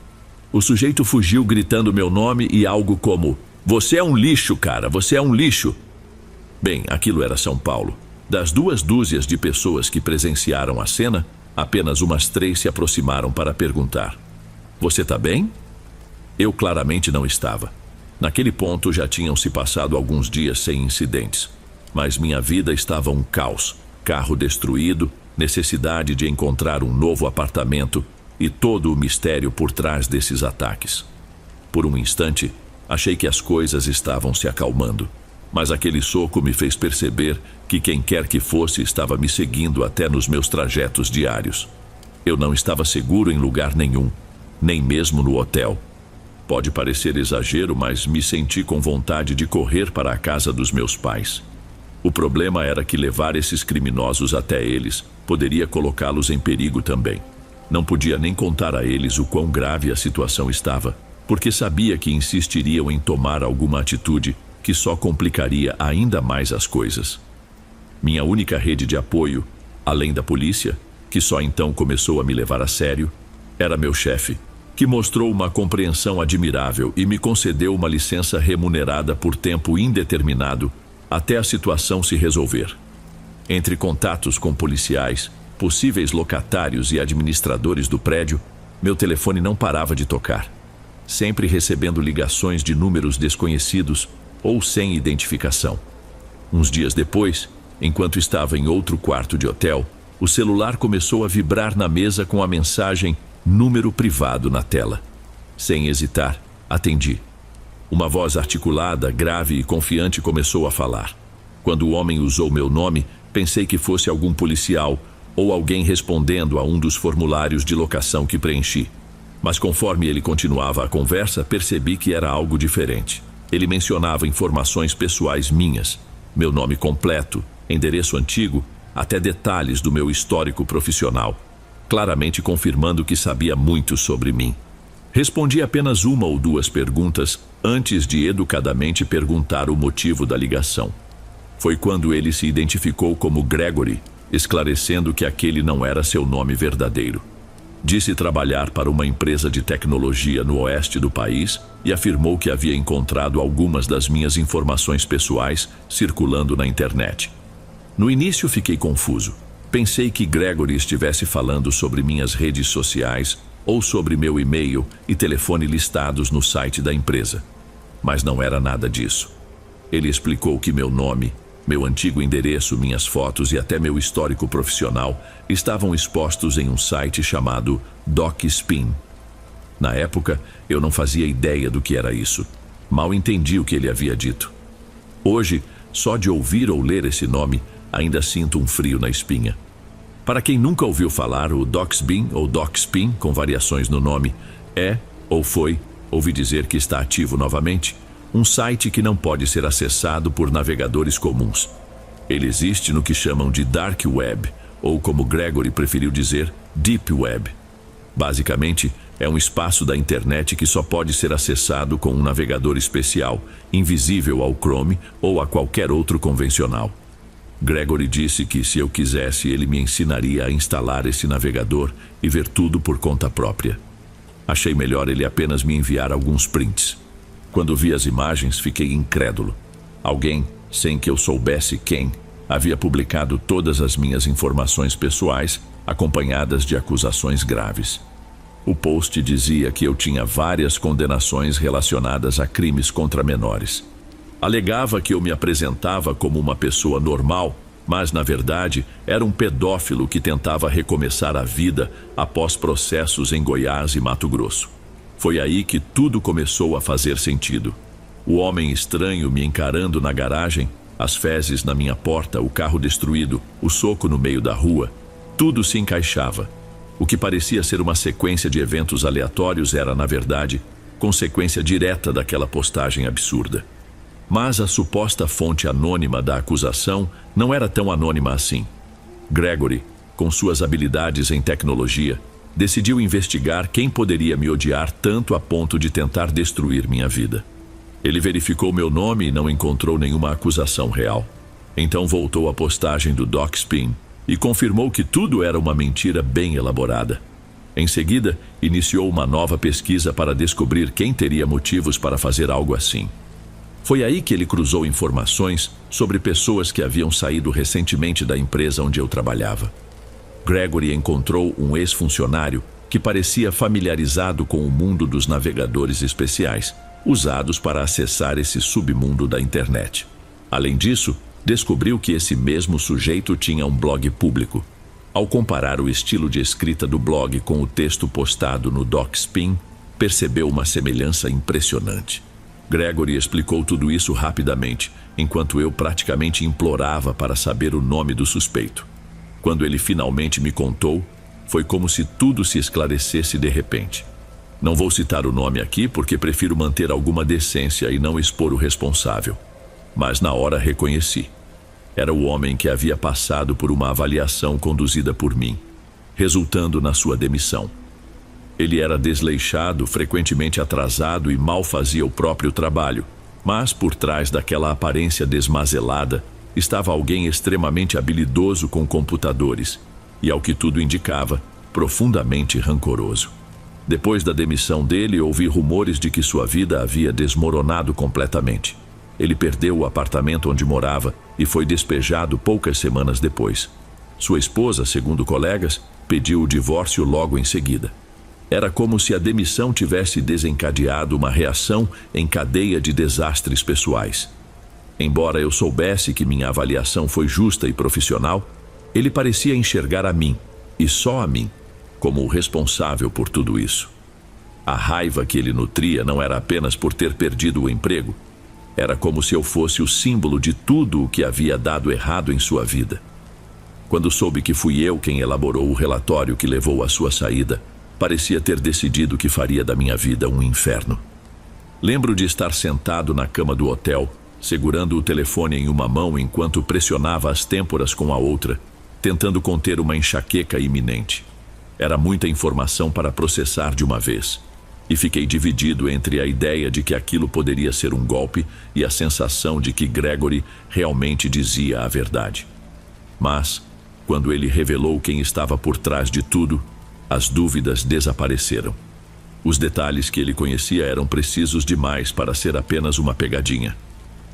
O sujeito fugiu gritando meu nome e algo como: "Você é um lixo, cara, você é um lixo." Bem, aquilo era São Paulo. Das 2 dúzias de pessoas que presenciaram a cena, apenas umas 3 se aproximaram para perguntar: "Você tá bem?" Eu claramente não estava. Naquele ponto já tinham se passado alguns dias sem incidentes, mas minha vida estava um caos. Carro destruído, necessidade de encontrar um novo apartamento e todo o mistério por trás desses ataques. Por um instante, achei que as coisas estavam se acalmando, mas aquele soco me fez perceber que quem quer que fosse estava me seguindo até nos meus trajetos diários. Eu não estava seguro em lugar nenhum, nem mesmo no hotel. Pode parecer exagero, mas me senti com vontade de correr para a casa dos meus pais. O problema era que levar esses criminosos até eles poderia colocá-los em perigo também. Não podia nem contar a eles o quão grave a situação estava, porque sabia que insistiriam em tomar alguma atitude que só complicaria ainda mais as coisas. Minha única rede de apoio, além da polícia, que só então começou a me levar a sério, era meu chefe, que mostrou uma compreensão admirável e me concedeu uma licença remunerada por tempo indeterminado até a situação se resolver. Entre contatos com policiais, possíveis locatários e administradores do prédio, meu telefone não parava de tocar, sempre recebendo ligações de números desconhecidos ou sem identificação. Uns dias depois, enquanto estava em outro quarto de hotel, o celular começou a vibrar na mesa com a mensagem "número privado" na tela. Sem hesitar, atendi. Uma voz articulada, grave e confiante começou a falar. Quando o homem usou meu nome, pensei que fosse algum policial ou alguém respondendo a um dos formulários de locação que preenchi. Mas conforme ele continuava a conversa, percebi que era algo diferente. Ele mencionava informações pessoais minhas, meu nome completo, endereço antigo, até detalhes do meu histórico profissional, claramente confirmando que sabia muito sobre mim. Respondi apenas 1 ou 2 perguntas antes de educadamente perguntar o motivo da ligação. Foi quando ele se identificou como Gregory, esclarecendo que aquele não era seu nome verdadeiro. Disse trabalhar para uma empresa de tecnologia no oeste do país e afirmou que havia encontrado algumas das minhas informações pessoais circulando na internet. No início fiquei confuso. Pensei que Gregory estivesse falando sobre minhas redes sociais ou sobre meu e-mail e telefone listados no site da empresa. Mas não era nada disso. Ele explicou que meu nome, meu antigo endereço, minhas fotos e até meu histórico profissional estavam expostos em um site chamado DocSpin. Na época, eu não fazia ideia do que era isso. Mal entendi o que ele havia dito. Hoje, só de ouvir ou ler esse nome, ainda sinto um frio na espinha. Para quem nunca ouviu falar, o DocSpin ou DocSpin, com variações no nome, é, ou foi, ouvi dizer que está ativo novamente, um site que não pode ser acessado por navegadores comuns. Ele existe no que chamam de Dark Web, ou como Gregory preferiu dizer, Deep Web. Basicamente, é um espaço da internet que só pode ser acessado com um navegador especial, invisível ao Chrome ou a qualquer outro convencional. Gregory disse que, se eu quisesse, ele me ensinaria a instalar esse navegador e ver tudo por conta própria. Achei melhor ele apenas me enviar alguns prints. Quando vi as imagens, fiquei incrédulo. Alguém, sem que eu soubesse quem, havia publicado todas as minhas informações pessoais, acompanhadas de acusações graves. O post dizia que eu tinha várias condenações relacionadas a crimes contra menores. Alegava que eu me apresentava como uma pessoa normal, mas, na verdade, era um pedófilo que tentava recomeçar a vida após processos em Goiás e Mato Grosso. Foi aí que tudo começou a fazer sentido. O homem estranho me encarando na garagem, as fezes na minha porta, o carro destruído, o soco no meio da rua, tudo se encaixava. O que parecia ser uma sequência de eventos aleatórios era, na verdade, consequência direta daquela postagem absurda. Mas a suposta fonte anônima da acusação não era tão anônima assim. Gregory, com suas habilidades em tecnologia, decidiu investigar quem poderia me odiar tanto a ponto de tentar destruir minha vida. Ele verificou meu nome e não encontrou nenhuma acusação real. Então voltou à postagem do Doc Spin e confirmou que tudo era uma mentira bem elaborada. Em seguida, iniciou uma nova pesquisa para descobrir quem teria motivos para fazer algo assim. Foi aí que ele cruzou informações sobre pessoas que haviam saído recentemente da empresa onde eu trabalhava. Gregory encontrou um ex-funcionário que parecia familiarizado com o mundo dos navegadores especiais, usados para acessar esse submundo da internet. Além disso, descobriu que esse mesmo sujeito tinha um blog público. Ao comparar o estilo de escrita do blog com o texto postado no Doc Spin, percebeu uma semelhança impressionante. Gregory explicou tudo isso rapidamente, enquanto eu praticamente implorava para saber o nome do suspeito. Quando ele finalmente me contou, foi como se tudo se esclarecesse de repente. Não vou citar o nome aqui porque prefiro manter alguma decência e não expor o responsável. Mas na hora reconheci. Era o homem que havia passado por uma avaliação conduzida por mim, resultando na sua demissão. Ele era desleixado, frequentemente atrasado e mal fazia o próprio trabalho, mas por trás daquela aparência desmazelada estava alguém extremamente habilidoso com computadores e, ao que tudo indicava, profundamente rancoroso. Depois da demissão dele, ouvi rumores de que sua vida havia desmoronado completamente. Ele perdeu o apartamento onde morava e foi despejado poucas semanas depois. Sua esposa, segundo colegas, pediu o divórcio logo em seguida. Era como se a demissão tivesse desencadeado uma reação em cadeia de desastres pessoais. Embora eu soubesse que minha avaliação foi justa e profissional, ele parecia enxergar a mim, e só a mim, como o responsável por tudo isso. A raiva que ele nutria não era apenas por ter perdido o emprego. Era como se eu fosse o símbolo de tudo o que havia dado errado em sua vida. Quando soube que fui eu quem elaborou o relatório que levou à sua saída, parecia ter decidido que faria da minha vida um inferno. Lembro de estar sentado na cama do hotel, segurando o telefone em uma mão enquanto pressionava as têmporas com a outra, tentando conter uma enxaqueca iminente. Era muita informação para processar de uma vez, e fiquei dividido entre a ideia de que aquilo poderia ser um golpe e a sensação de que Gregory realmente dizia a verdade. Mas, quando ele revelou quem estava por trás de tudo, as dúvidas desapareceram. Os detalhes que ele conhecia eram precisos demais para ser apenas uma pegadinha.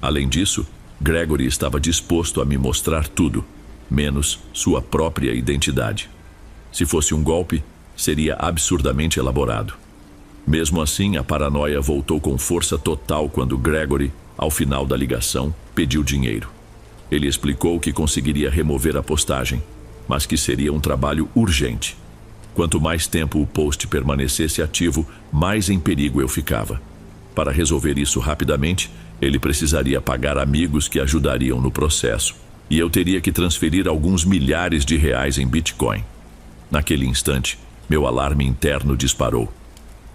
Além disso, Gregory estava disposto a me mostrar tudo, menos sua própria identidade. Se fosse um golpe, seria absurdamente elaborado. Mesmo assim, a paranoia voltou com força total quando Gregory, ao final da ligação, pediu dinheiro. Ele explicou que conseguiria remover a postagem, mas que seria um trabalho urgente. Quanto mais tempo o post permanecesse ativo, mais em perigo eu ficava. Para resolver isso rapidamente, ele precisaria pagar amigos que ajudariam no processo, e eu teria que transferir alguns milhares de reais em Bitcoin. Naquele instante, meu alarme interno disparou.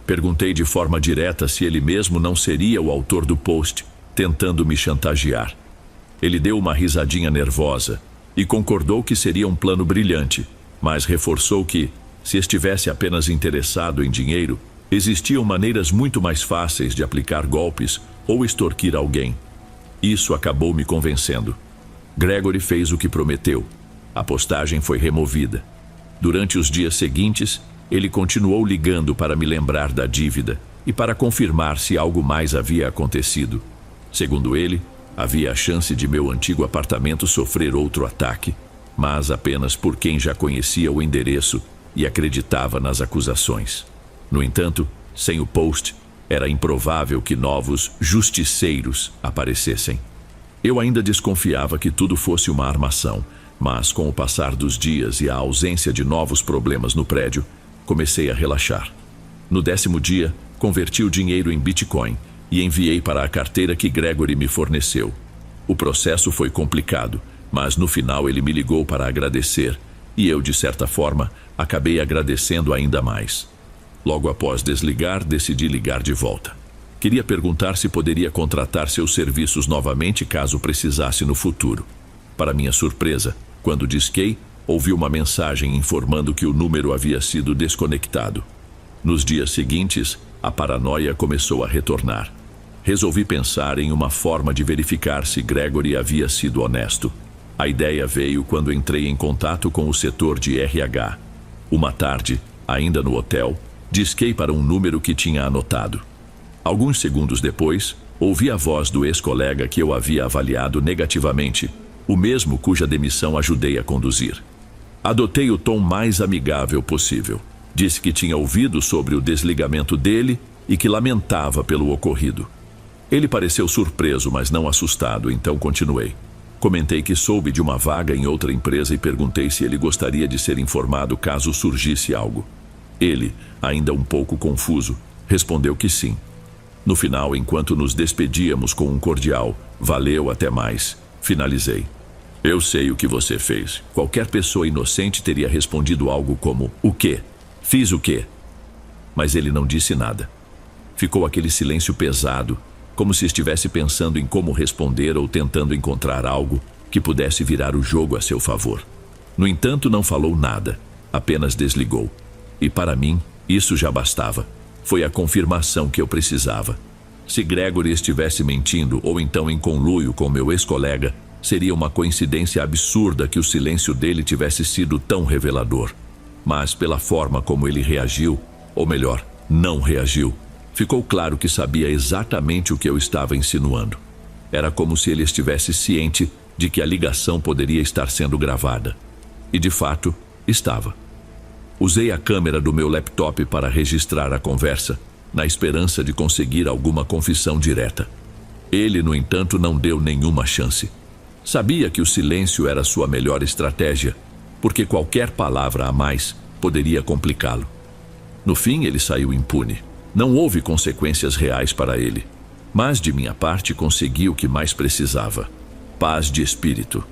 Perguntei de forma direta se ele mesmo não seria o autor do post, tentando me chantagear. Ele deu uma risadinha nervosa e concordou que seria um plano brilhante, mas reforçou que, se estivesse apenas interessado em dinheiro, existiam maneiras muito mais fáceis de aplicar golpes ou extorquir alguém. Isso acabou me convencendo. Gregory fez o que prometeu. A postagem foi removida. Durante os dias seguintes, ele continuou ligando para me lembrar da dívida e para confirmar se algo mais havia acontecido. Segundo ele, havia a chance de meu antigo apartamento sofrer outro ataque, mas apenas por quem já conhecia o endereço e acreditava nas acusações. No entanto, sem o post, era improvável que novos justiceiros aparecessem. Eu ainda desconfiava que tudo fosse uma armação, mas com o passar dos dias e a ausência de novos problemas no prédio, comecei a relaxar. No 10º dia, Converti o dinheiro em Bitcoin e enviei para a carteira que Gregory me forneceu. O processo foi complicado, mas no final ele me ligou para agradecer, e eu, de certa forma, acabei agradecendo ainda mais. Logo após desligar, decidi ligar de volta. Queria perguntar se poderia contratar seus serviços novamente caso precisasse no futuro. Para minha surpresa, quando disquei, ouvi uma mensagem informando que o número havia sido desconectado. Nos dias seguintes, a paranoia começou a retornar. Resolvi pensar em uma forma de verificar se Gregory havia sido honesto. A ideia veio quando entrei em contato com o setor de RH. Uma tarde, ainda no hotel, disquei para um número que tinha anotado. Alguns segundos depois, ouvi a voz do ex-colega que eu havia avaliado negativamente, o mesmo cuja demissão ajudei a conduzir. Adotei o tom mais amigável possível. Disse que tinha ouvido sobre o desligamento dele e que lamentava pelo ocorrido. Ele pareceu surpreso, mas não assustado, então continuei. Comentei que soube de uma vaga em outra empresa e perguntei se ele gostaria de ser informado caso surgisse algo. Ele, ainda um pouco confuso, respondeu que sim. No final, enquanto nos despedíamos com um cordial "valeu, até mais", finalizei. Eu sei o que você fez. Qualquer pessoa inocente teria respondido algo como: "O quê? Fiz o quê?" Mas ele não disse nada. Ficou aquele silêncio pesado, como se estivesse pensando em como responder ou tentando encontrar algo que pudesse virar o jogo a seu favor. No entanto, não falou nada, apenas desligou. E para mim, isso já bastava. Foi a confirmação que eu precisava. Se Gregory estivesse mentindo ou então em conluio com meu ex-colega, seria uma coincidência absurda que o silêncio dele tivesse sido tão revelador. Mas pela forma como ele reagiu, ou melhor, não reagiu, ficou claro que sabia exatamente o que eu estava insinuando. Era como se ele estivesse ciente de que a ligação poderia estar sendo gravada. E de fato, estava. Usei a câmera do meu laptop para registrar a conversa, na esperança de conseguir alguma confissão direta. Ele, no entanto, não deu nenhuma chance. Sabia que o silêncio era sua melhor estratégia, porque qualquer palavra a mais poderia complicá-lo. No fim, ele saiu impune. Não houve consequências reais para ele, mas de minha parte consegui o que mais precisava: paz de espírito.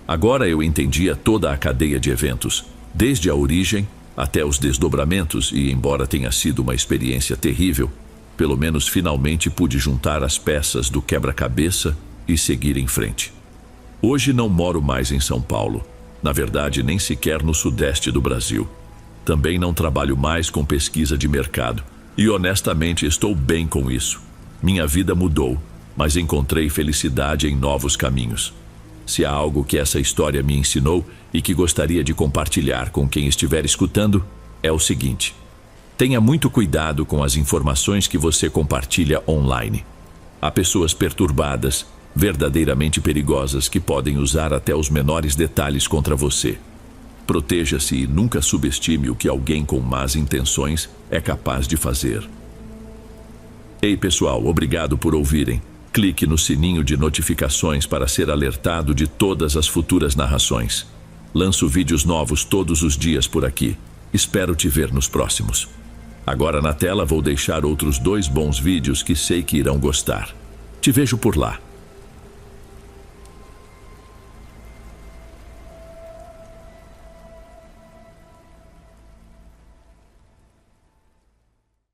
Agora eu entendia toda a cadeia de eventos, desde a origem até os desdobramentos, e embora tenha sido uma experiência terrível, pelo menos finalmente pude juntar as peças do quebra-cabeça e seguir em frente. Hoje não moro mais em São Paulo, na verdade nem sequer no sudeste do Brasil. Também não trabalho mais com pesquisa de mercado, e honestamente estou bem com isso. Minha vida mudou, mas encontrei felicidade em novos caminhos. Se há algo que essa história me ensinou e que gostaria de compartilhar com quem estiver escutando, é o seguinte: tenha muito cuidado com as informações que você compartilha online. Há pessoas perturbadas, verdadeiramente perigosas, que podem usar até os menores detalhes contra você. Proteja-se e nunca subestime o que alguém com más intenções é capaz de fazer. Ei pessoal, obrigado por ouvirem. Clique no sininho de notificações para ser alertado de todas as futuras narrações. Lanço vídeos novos todos os dias por aqui. Espero te ver nos próximos. Agora na tela vou deixar outros 2 bons vídeos que sei que irão gostar. Te vejo por lá.